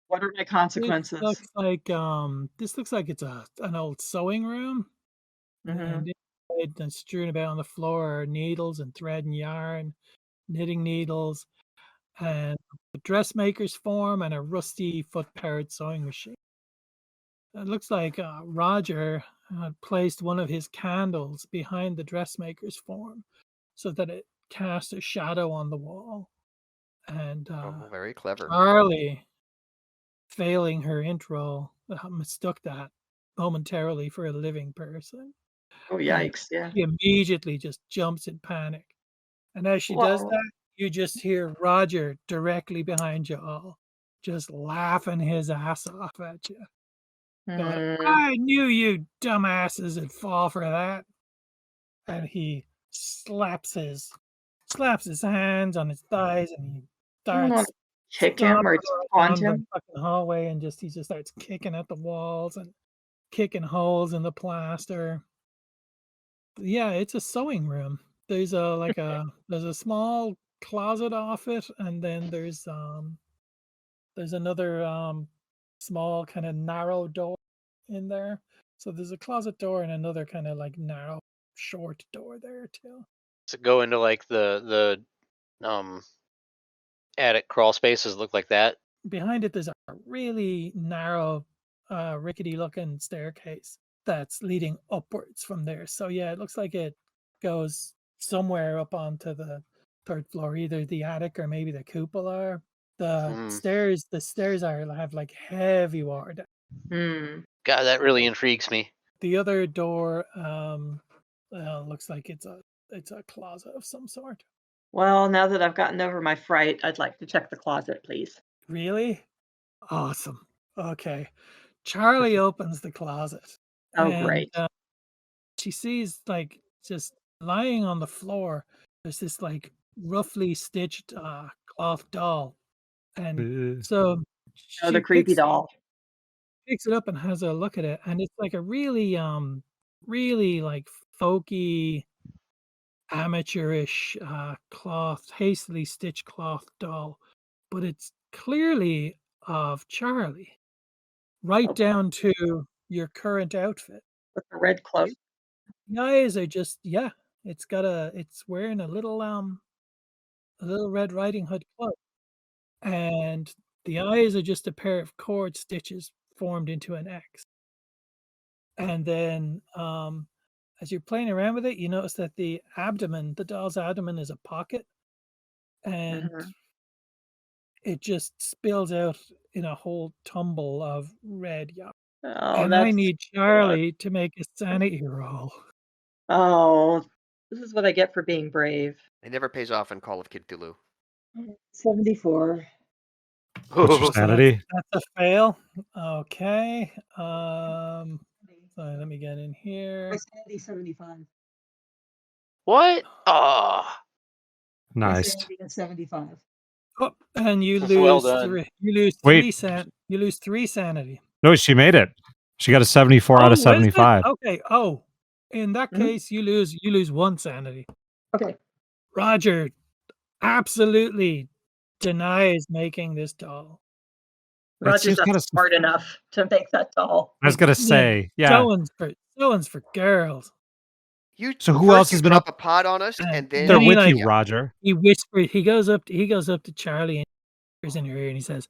Speaker 5: What are my consequences?
Speaker 1: This looks like it's an old sewing room.
Speaker 5: Mhm.
Speaker 1: And strewn about on the floor are needles and thread and yarn, knitting needles, and a dressmaker's form and a rusty foot-powered sewing machine. It looks like Roger had placed one of his candles behind the dressmaker's form so that it cast a shadow on the wall. And
Speaker 3: Oh, very clever.
Speaker 1: Charlie, failing her intro, mistook that momentarily for a living person.
Speaker 5: Oh, yikes. Yeah.
Speaker 1: She immediately just jumps in panic. And as she does
Speaker 5: Whoa.
Speaker 1: that, you just hear Roger directly behind you all, just laughing his ass off at you. Going, I knew you dumbasses would fall for that. And he slaps his hands on his thighs and he
Speaker 5: I want
Speaker 1: starts
Speaker 5: to kick him or
Speaker 1: stomping
Speaker 5: taunt
Speaker 1: around the
Speaker 5: him.
Speaker 1: fucking hallway and he just starts kicking at the walls and kicking holes in the plaster. Yeah, it's a sewing room. There's a small closet off it, and then there's another small kind of narrow door in there. So there's a closet door and another kind of like narrow short door there too.
Speaker 6: To go into like the attic crawl spaces look like that.
Speaker 1: Behind it there's a really narrow rickety looking staircase that's leading upwards from there. So yeah, it looks like it goes somewhere up onto the third floor, either the attic or maybe the cupola. The stairs have like heavy water.
Speaker 5: Hmm.
Speaker 6: God, that really intrigues me.
Speaker 1: The other door looks like it's a closet of some sort.
Speaker 5: Well, now that I've gotten over my fright, I'd like to check the closet, please.
Speaker 1: Really? Awesome. Okay. Charlie opens the closet.
Speaker 5: Oh,
Speaker 1: and,
Speaker 5: great.
Speaker 1: she sees like just lying on the floor. There's this like roughly stitched cloth doll, and so
Speaker 5: Oh,
Speaker 1: she
Speaker 5: the creepy doll.
Speaker 1: picks it up and has a look at it, and it's like a really like folky, amateurish hastily stitched cloth doll, but it's clearly of Charlie, right
Speaker 5: Oh.
Speaker 1: down to your current outfit.
Speaker 5: With the red cloak.
Speaker 1: The eyes are just it's wearing a little Red Riding Hood cloak, and the eyes are just a pair of cord stitches formed into an X. And then as you're playing around with it, you notice that the doll's abdomen is a pocket, and it just spills out in a whole tumble of red yarn.
Speaker 5: Oh,
Speaker 1: And I need Charlie to make a sanity roll.
Speaker 5: Oh, This is what I get for being brave.
Speaker 3: It never pays off in Call of Cthulhu.
Speaker 5: 74.
Speaker 4: What's your
Speaker 1: So
Speaker 4: sanity?
Speaker 1: that's a fail. Okay. So let me get in here.
Speaker 5: My sanity 75.
Speaker 6: What? Oh,
Speaker 5: My
Speaker 4: Nice.
Speaker 5: sanity is 75.
Speaker 1: Oh, and you
Speaker 6: Well
Speaker 1: lose
Speaker 6: done.
Speaker 1: three. You lose
Speaker 4: Wait.
Speaker 1: You lose 3 sanity.
Speaker 4: No, she made it. She got a 74 out of
Speaker 1: is it?
Speaker 4: 75.
Speaker 1: Okay. Oh, in that
Speaker 5: Mhm.
Speaker 1: case, you lose 1 sanity.
Speaker 5: Okay.
Speaker 1: Roger absolutely denies making this doll.
Speaker 5: Roger's
Speaker 4: seems
Speaker 5: not
Speaker 4: kinda
Speaker 5: smart enough to make that doll.
Speaker 4: I was gonna say, yeah.
Speaker 1: Sewing's for girls.
Speaker 3: You
Speaker 4: So who
Speaker 3: first
Speaker 4: else
Speaker 3: you
Speaker 4: has been
Speaker 3: drop
Speaker 4: up?
Speaker 3: a pot on us, and then
Speaker 4: They're
Speaker 1: he,
Speaker 4: with
Speaker 1: like,
Speaker 4: you, Roger.
Speaker 1: He whispers. He goes up to Charlie and whispers in her ear, and he says,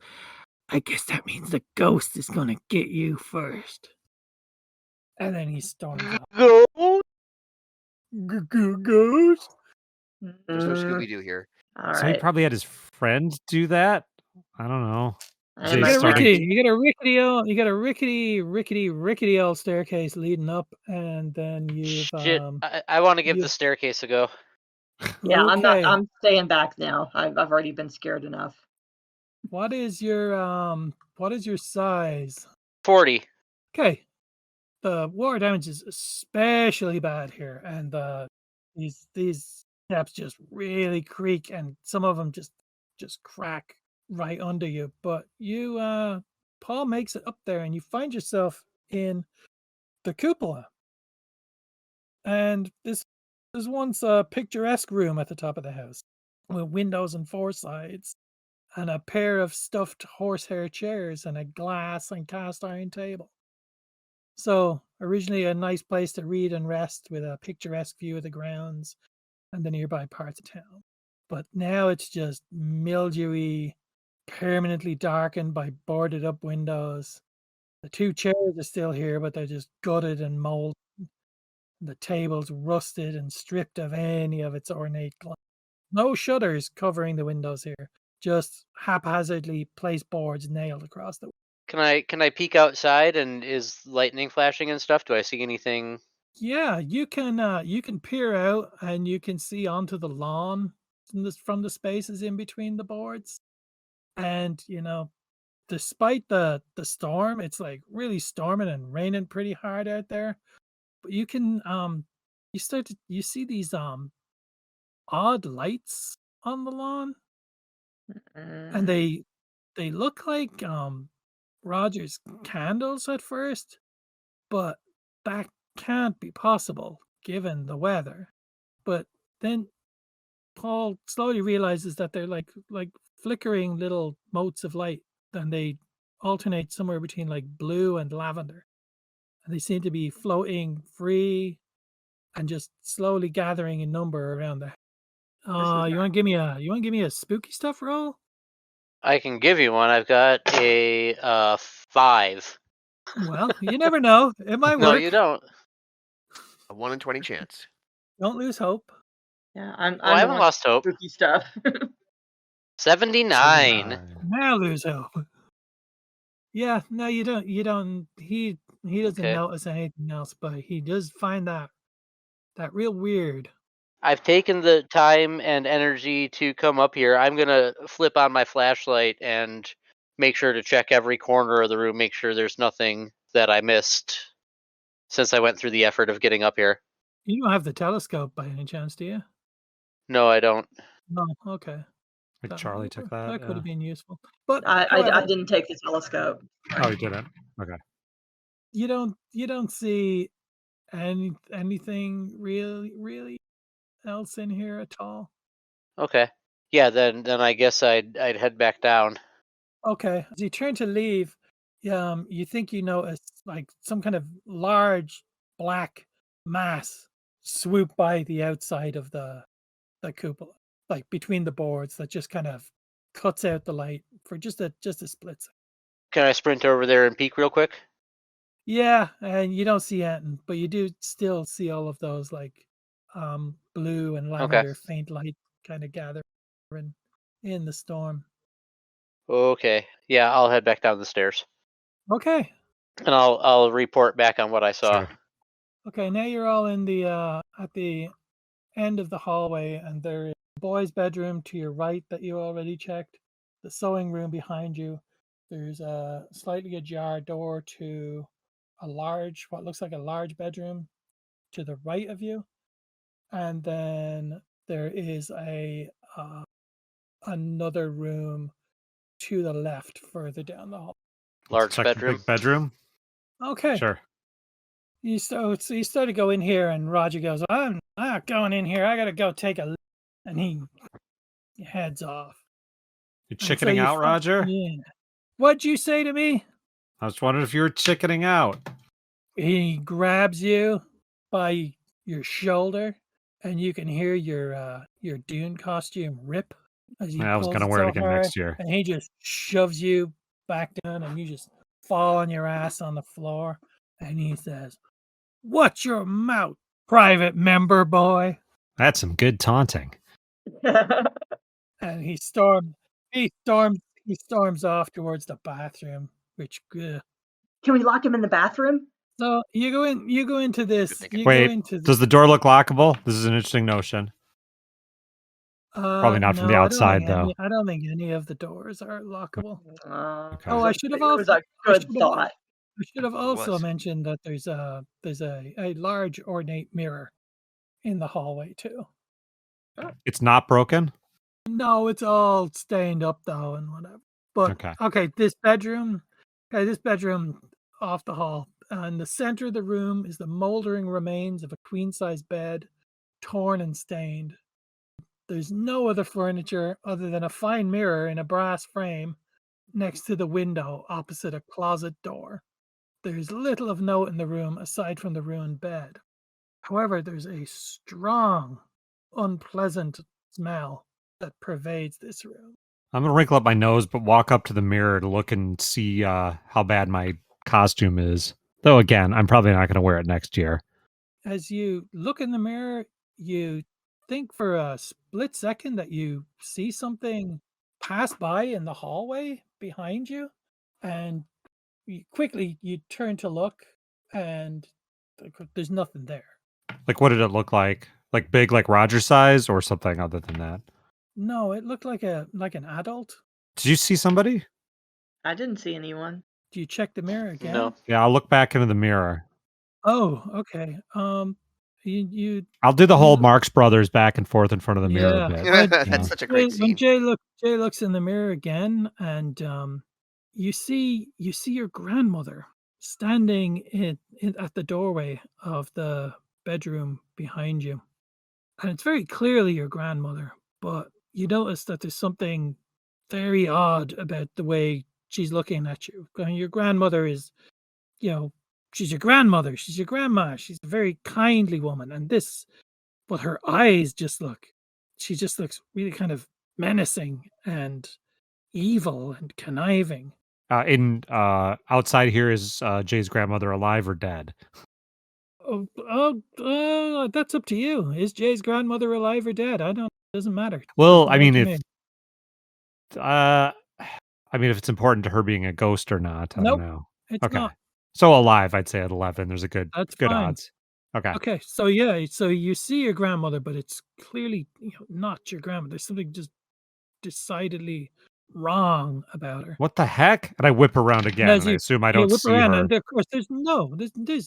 Speaker 1: "I guess that means the ghost is gonna get you first." And then he storms off.
Speaker 6: Go.
Speaker 1: Ghost.
Speaker 3: there's no Scooby Doo here.
Speaker 5: All
Speaker 4: So he
Speaker 5: right.
Speaker 4: probably had his friend do that. I don't know.
Speaker 5: I
Speaker 4: Jay
Speaker 5: must
Speaker 1: You
Speaker 4: started-
Speaker 1: got a rickety old staircase leading up, and then you've
Speaker 6: Shit. I want to give
Speaker 1: you-
Speaker 6: the staircase a go.
Speaker 5: Yeah, I'm not.
Speaker 1: okay.
Speaker 5: I'm staying back now. I've already been scared enough.
Speaker 1: What is your size?
Speaker 6: 40.
Speaker 1: Okay. The water damage is especially bad here, and these steps just really creak, and some of them just crack right under you. But you, Paul makes it up there, and you find yourself in the cupola. And this is once a picturesque room at the top of the house, with windows on 4 sides, and a pair of stuffed horsehair chairs, and a glass and cast iron table. So, originally a nice place to read and rest with a picturesque view of the grounds and the nearby parts of town. But now it's just mildewy, permanently darkened by boarded up windows. The 2 chairs are still here, but they're just gutted and mold. The table's rusted and stripped of any of its ornate glass. No shutters covering the windows here, just haphazardly placed boards nailed across the.
Speaker 6: Can I peek outside and is lightning flashing and stuff? Do I see anything?
Speaker 1: Yeah, you can peer out and you can see onto the lawn from the spaces in between the boards. And despite the storm, it's like really storming and raining pretty hard out there. But you can you see these odd lights on the lawn, and they look like Roger's candles at first, but that can't be possible given the weather. But then Paul slowly realizes that they're like flickering little motes of light, and they alternate somewhere between like blue and lavender. And they seem to be floating free and just slowly gathering in number around the. You want to give me a spooky stuff roll?
Speaker 6: I can give you one. I've got a 5.
Speaker 1: Well, you never know. It might
Speaker 6: No,
Speaker 1: work.
Speaker 6: you don't.
Speaker 3: A 1 in 20 chance.
Speaker 1: Don't lose hope.
Speaker 5: Yeah, I'm.
Speaker 6: Well, I
Speaker 5: I'm
Speaker 6: haven't
Speaker 5: on
Speaker 6: lost hope.
Speaker 5: spooky stuff.
Speaker 6: 79.
Speaker 1: Now lose hope. Yeah, no, you don't. He doesn't
Speaker 6: Okay.
Speaker 1: notice anything else, but he does find that real weird.
Speaker 6: I've taken the time and energy to come up here. I'm gonna flip on my flashlight and make sure to check every corner of the room, make sure there's nothing that I missed since I went through the effort of getting up here.
Speaker 1: You don't have the telescope by any chance, do you?
Speaker 6: No, I don't.
Speaker 1: No. Okay.
Speaker 4: Like Charlie took that.
Speaker 1: That could
Speaker 4: Yeah.
Speaker 1: have been useful, but
Speaker 5: I
Speaker 1: however,
Speaker 5: didn't take the telescope.
Speaker 4: Oh, he didn't. Okay.
Speaker 1: you don't see anything really else in here at all.
Speaker 6: Okay. Yeah, then I guess I'd head back down.
Speaker 1: Okay. As you turn to leave, you think you notice like some kind of large black mass swoop by the outside of the cupola, like between the boards, that just kind of cuts out the light for just a split second.
Speaker 6: Can I sprint over there and peek real quick?
Speaker 1: Yeah, and you don't see anything, but you do still see all of those like blue and lavender faint light kind of gathering in the storm.
Speaker 6: Okay. Yeah, I'll head back down the stairs.
Speaker 1: Okay.
Speaker 6: And I'll report back on what I saw.
Speaker 4: Sure.
Speaker 1: Okay, now you're all in the at the end of the hallway, and there is a boy's bedroom to your right that you already checked. The sewing room behind you. There's a slightly ajar door to what looks like a large bedroom to the right of you, and then there is another room to the left further down the hall.
Speaker 6: Large
Speaker 4: Check the
Speaker 6: bedroom.
Speaker 4: big bedroom.
Speaker 1: Okay.
Speaker 4: Sure.
Speaker 1: So you start to go in here, and Roger goes, I'm not going in here. I got to go take a look. And he heads off.
Speaker 4: You're
Speaker 1: And so
Speaker 4: chickening
Speaker 1: you
Speaker 4: out, Roger?
Speaker 1: Yeah. What'd you say to me?
Speaker 4: I was wondering if you were chickening out.
Speaker 1: He grabs you by your shoulder, and you can hear your Dune costume rip as he
Speaker 4: I was
Speaker 1: pulls
Speaker 4: going to
Speaker 1: it
Speaker 4: wear
Speaker 1: so
Speaker 4: it again
Speaker 1: hard,
Speaker 4: next year.
Speaker 1: and he just shoves you back down, and you just fall on your ass on the floor. And he says, "What's your mouth, private member boy?"
Speaker 4: That's some good taunting.
Speaker 1: And he storms off towards the bathroom, which
Speaker 5: Can we lock him in the bathroom?
Speaker 1: so you go into this.
Speaker 3: thinking.
Speaker 1: You go
Speaker 4: Wait,
Speaker 1: into
Speaker 4: does the door look lockable? This is an interesting notion. Probably not from the
Speaker 1: no,
Speaker 4: outside, though.
Speaker 1: I don't think any of the doors are lockable.
Speaker 4: Okay.
Speaker 1: Oh, I should have
Speaker 5: It was
Speaker 1: also.
Speaker 5: a good thought.
Speaker 1: I should have also
Speaker 3: was.
Speaker 1: mentioned that there's a large ornate mirror in the hallway too.
Speaker 4: It's not broken?
Speaker 1: No, it's all stained up though and whatever. But
Speaker 4: Okay.
Speaker 1: this bedroom off the hall. In the center of the room is the moldering remains of a queen-size bed, torn and stained. There's no other furniture other than a fine mirror in a brass frame next to the window opposite a closet door. There's little of note in the room aside from the ruined bed. However, there's a strong, unpleasant smell that pervades this room.
Speaker 4: I'm going to wrinkle up my nose, but walk up to the mirror to look and see how bad my costume is. Though, again, I'm probably not going to wear it next year.
Speaker 1: As you look in the mirror, you think for a split second that you see something pass by in the hallway behind you, and you turn to look, and there's nothing there.
Speaker 4: Like, what did it look like? Like big, like Roger size, or something other than that?
Speaker 1: No, it looked like an adult.
Speaker 4: Did you see somebody?
Speaker 5: I didn't see anyone.
Speaker 1: Do you check the mirror again?
Speaker 6: No.
Speaker 4: Yeah, I'll look back into the mirror.
Speaker 1: Oh, okay. You
Speaker 4: I'll do the whole Marx Brothers back and forth in front of the mirror a
Speaker 1: Yeah.
Speaker 4: bit.
Speaker 3: That's such a great
Speaker 1: when
Speaker 3: scene.
Speaker 1: Jay looks in the mirror again, and you see your grandmother standing at the doorway of the bedroom behind you, and it's very clearly your grandmother. But you notice that there's something very odd about the way she's looking at you. Your grandmother is, she's your grandmother, she's your grandma, she's a very kindly woman, but her eyes she just looks really kind of menacing and evil and conniving.
Speaker 4: Outside here is Jay's grandmother alive or dead?
Speaker 1: That's up to you. Is Jay's grandmother alive or dead? Doesn't matter.
Speaker 4: Well,
Speaker 1: Doesn't
Speaker 4: I mean,
Speaker 1: matter to me.
Speaker 4: if it's important to her being a ghost or not, I
Speaker 1: Nope,
Speaker 4: don't know.
Speaker 1: It's
Speaker 4: Okay,
Speaker 1: not.
Speaker 4: so alive, I'd say at 11. There's a good
Speaker 1: That's
Speaker 4: good
Speaker 1: fine.
Speaker 4: odds. Okay.
Speaker 1: Okay, so you see your grandmother, but it's clearly not your grandmother. There's something just decidedly wrong about her.
Speaker 4: What the heck? And I whip around again.
Speaker 1: As
Speaker 4: And I
Speaker 1: you
Speaker 4: assume I don't
Speaker 1: whip
Speaker 4: see
Speaker 1: around,
Speaker 4: her.
Speaker 1: and of course there's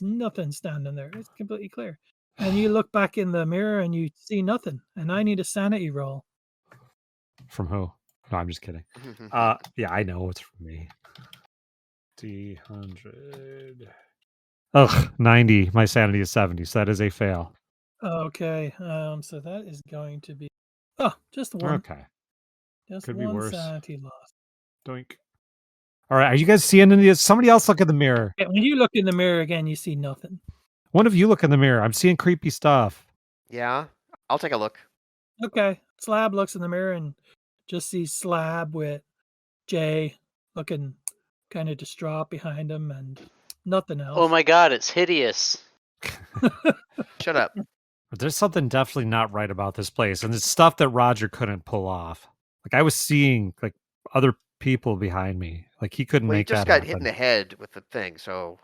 Speaker 1: nothing standing there. It's completely clear. And you look back in the mirror and you see nothing. And I need a sanity roll.
Speaker 4: From who? No, I'm just kidding. Yeah, I know it's from me. D100. Ugh, 90. My sanity is 70, so that is a fail.
Speaker 1: Okay, so that is going to be just one.
Speaker 4: Okay.
Speaker 1: Just
Speaker 4: Could be
Speaker 1: one
Speaker 4: worse.
Speaker 1: sanity loss.
Speaker 4: Doink. All right, are you guys seeing any of this? Somebody else look in the mirror.
Speaker 1: Yeah, when you look in the mirror again, you see nothing.
Speaker 4: One of you look in the mirror. I'm seeing creepy stuff.
Speaker 3: Yeah, I'll take a look.
Speaker 1: Okay, Slab looks in the mirror and just sees Slab with Jay looking kind of distraught behind him and nothing else.
Speaker 6: Oh my god, it's hideous.
Speaker 3: Shut up.
Speaker 4: But there's something definitely not right about this place, and it's stuff that Roger couldn't pull off. Like I was seeing like other people behind me. Like he couldn't
Speaker 3: Well, you
Speaker 4: make
Speaker 3: just
Speaker 4: that
Speaker 3: got
Speaker 4: happen.
Speaker 3: hit in the head with the thing, so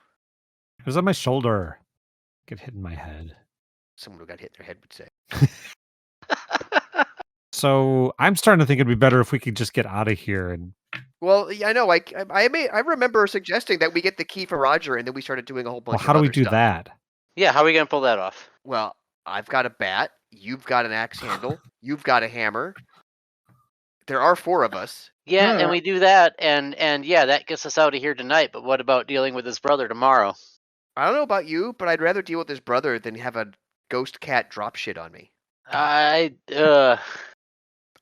Speaker 4: It was on my shoulder. Get hit in my head.
Speaker 3: someone who got hit in their head would say.
Speaker 4: So I'm starting to think it'd be better if we could just get out of here. And
Speaker 3: Well, yeah, I know. I remember suggesting that we get the key for Roger, and then we started doing a whole bunch
Speaker 4: how
Speaker 3: of
Speaker 4: do we
Speaker 3: other
Speaker 4: do
Speaker 3: stuff.
Speaker 4: that?
Speaker 6: Yeah, how are we gonna pull that off?
Speaker 3: Well, I've got a bat. You've got an axe handle. You've got a hammer. There are 4 of us.
Speaker 6: Yeah,
Speaker 5: Hmm.
Speaker 6: and we do that, and yeah, that gets us out of here tonight. But what about dealing with his brother tomorrow?
Speaker 3: I don't know about you, but I'd rather deal with his brother than have a ghost cat drop shit on me.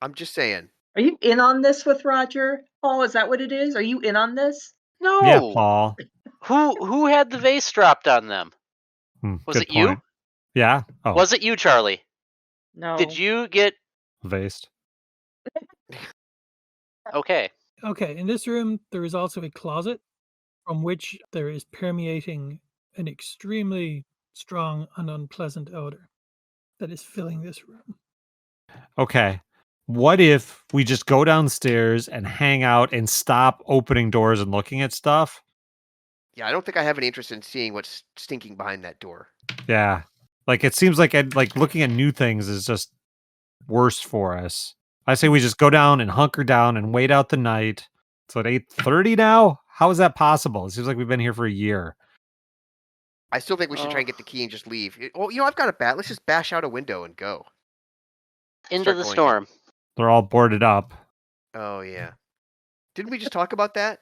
Speaker 6: I'm
Speaker 3: just saying.
Speaker 5: Are you in on this with Roger? Paul, is that what it is? Are you in on this?
Speaker 6: No.
Speaker 4: Yeah, Paul.
Speaker 6: Who had the vase dropped on them? Was
Speaker 4: Good
Speaker 6: it you?
Speaker 4: point. Yeah. Oh,
Speaker 6: Was it you, Charlie?
Speaker 5: No.
Speaker 6: Did you get
Speaker 4: vased.
Speaker 6: okay?
Speaker 1: Okay, in this room, there is also a closet from which there is permeating an extremely strong and unpleasant odor that is filling this room.
Speaker 4: Okay. What if we just go downstairs and hang out and stop opening doors and looking at stuff?
Speaker 3: Yeah, I don't think I have any interest in seeing what's stinking behind that door.
Speaker 4: Yeah. Like it seems like looking at new things is just worse for us. I say we just go down and hunker down and wait out the night. It's at 8:30 now? How is that possible? It seems like we've been here for a year.
Speaker 3: I still think we should try and get the key and just leave. Well, I've got a bat. Let's just bash out a window and go.
Speaker 6: Into
Speaker 3: Start
Speaker 6: the
Speaker 3: going
Speaker 6: storm.
Speaker 4: They're all boarded up.
Speaker 3: Oh, yeah. Didn't we just talk about that?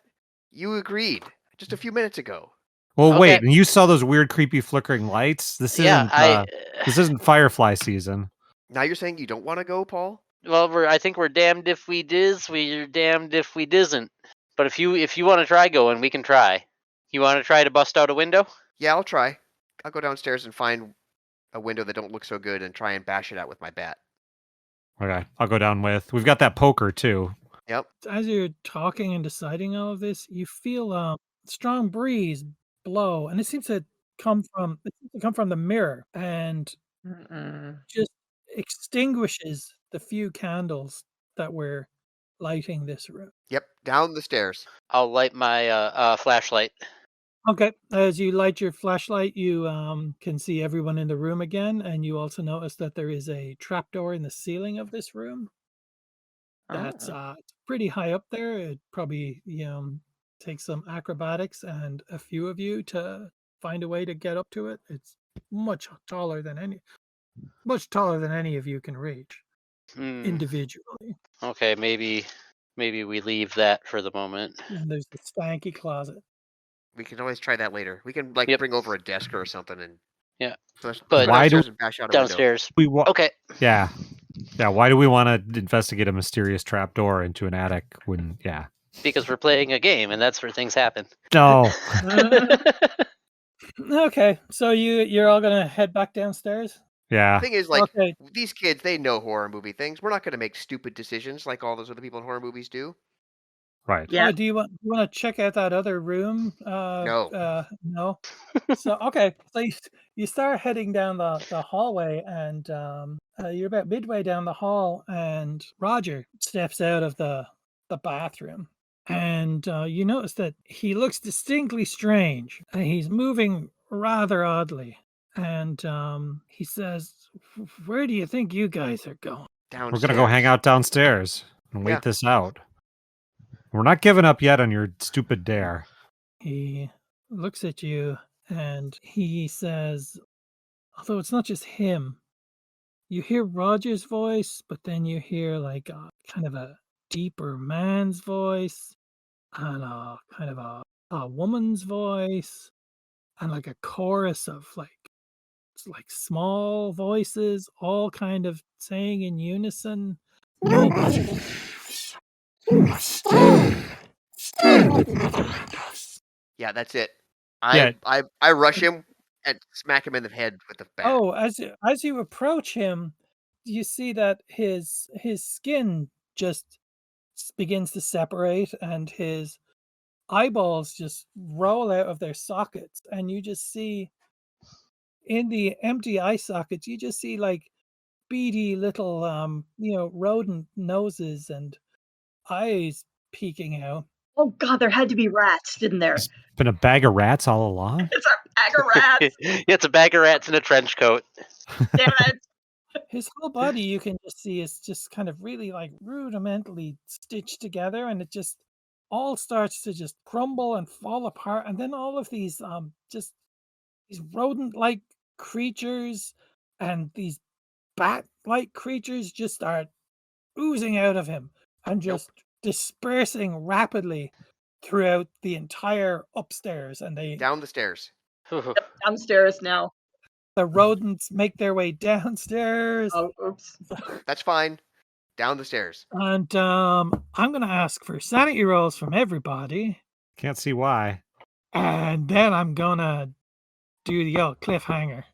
Speaker 3: You agreed just a few minutes ago.
Speaker 4: Well,
Speaker 6: Okay.
Speaker 4: wait, and you saw those weird, creepy, flickering lights? This isn't Firefly season.
Speaker 3: Now you're saying you don't want to go, Paul?
Speaker 6: Well, I think we're damned if we diz, we're damned if we disn't. But if you want to try going, we can try. You want to try to bust out a window?
Speaker 3: Yeah, I'll try. I'll go downstairs and find a window that don't look so good and try and bash it out with my bat.
Speaker 4: Okay, I'll go down with. We've got that poker too.
Speaker 3: Yep.
Speaker 1: As you're talking and deciding all of this, you feel a strong breeze blow, and it seems to come from the mirror and just extinguishes the few candles that were lighting this room.
Speaker 3: Yep, down the stairs.
Speaker 6: I'll light my flashlight.
Speaker 1: Okay, as you light your flashlight, you can see everyone in the room again, and you also notice that there is a trapdoor in the ceiling of this room. That's it's pretty high up there. It probably takes some acrobatics and a few of you to find a way to get up to it. It's much taller than any of you can reach individually.
Speaker 6: Okay, maybe we leave that for the moment.
Speaker 1: And there's the stanky closet.
Speaker 3: We can always try that later. We can bring over a desk or something and
Speaker 6: But
Speaker 4: why do
Speaker 3: and bash out a
Speaker 6: downstairs?
Speaker 4: Okay.
Speaker 6: Yeah.
Speaker 4: Yeah. Why do we want to investigate a mysterious trapdoor into an attic when? Yeah.
Speaker 6: Because we're playing a game, and that's where things happen.
Speaker 4: No.
Speaker 1: Okay, so you're all gonna head back downstairs.
Speaker 4: Yeah.
Speaker 3: The thing is, these kids, they know horror movie things. We're not going to make stupid decisions like all those other people in horror movies do.
Speaker 4: Right.
Speaker 5: Yeah.
Speaker 1: Do you want to check out that other room?
Speaker 3: No.
Speaker 1: No. So okay, so you start heading down the hallway, and you're about midway down the hall, and Roger steps out of the bathroom, and you notice that he looks distinctly strange. He's moving rather oddly, and he says, "Where do you think you guys are going?"
Speaker 3: Downstairs.
Speaker 4: We're gonna go hang out downstairs and wait this out. We're not giving up yet on your stupid dare.
Speaker 1: He looks at you and he says, although it's not just him, you hear Roger's voice, but then you hear like a kind of a deeper man's voice and a kind of a woman's voice and like a chorus of like small voices, all kind of saying in unison. Nobody.
Speaker 3: Yeah, that's it. I rush him and smack him in the head with the bat.
Speaker 1: Oh, as you approach him, you see that his skin just begins to separate and his eyeballs just roll out of their sockets, and you just see in the empty eye sockets, you just see like beady little rodent noses and eyes peeking out.
Speaker 5: Oh God, there had to be rats, didn't there?
Speaker 4: It's been a bag of rats all along.
Speaker 5: It's a bag of rats.
Speaker 6: Yeah, it's a bag of rats in a trench coat.
Speaker 5: Damn it.
Speaker 1: His whole body, you can just see, is just kind of really like rudimentally stitched together, and it just all starts to just crumble and fall apart. And then all of these just these rodent-like creatures and these bat-like creatures just start oozing out of him and just dispersing rapidly throughout the entire upstairs. And
Speaker 3: Down the stairs.
Speaker 5: Downstairs now.
Speaker 1: the rodents make their way downstairs.
Speaker 5: Oh, oops.
Speaker 3: That's fine. Down the stairs.
Speaker 1: And I'm gonna ask for sanity rolls from everybody,
Speaker 4: Can't see why.
Speaker 1: and then I'm gonna do the old cliffhanger.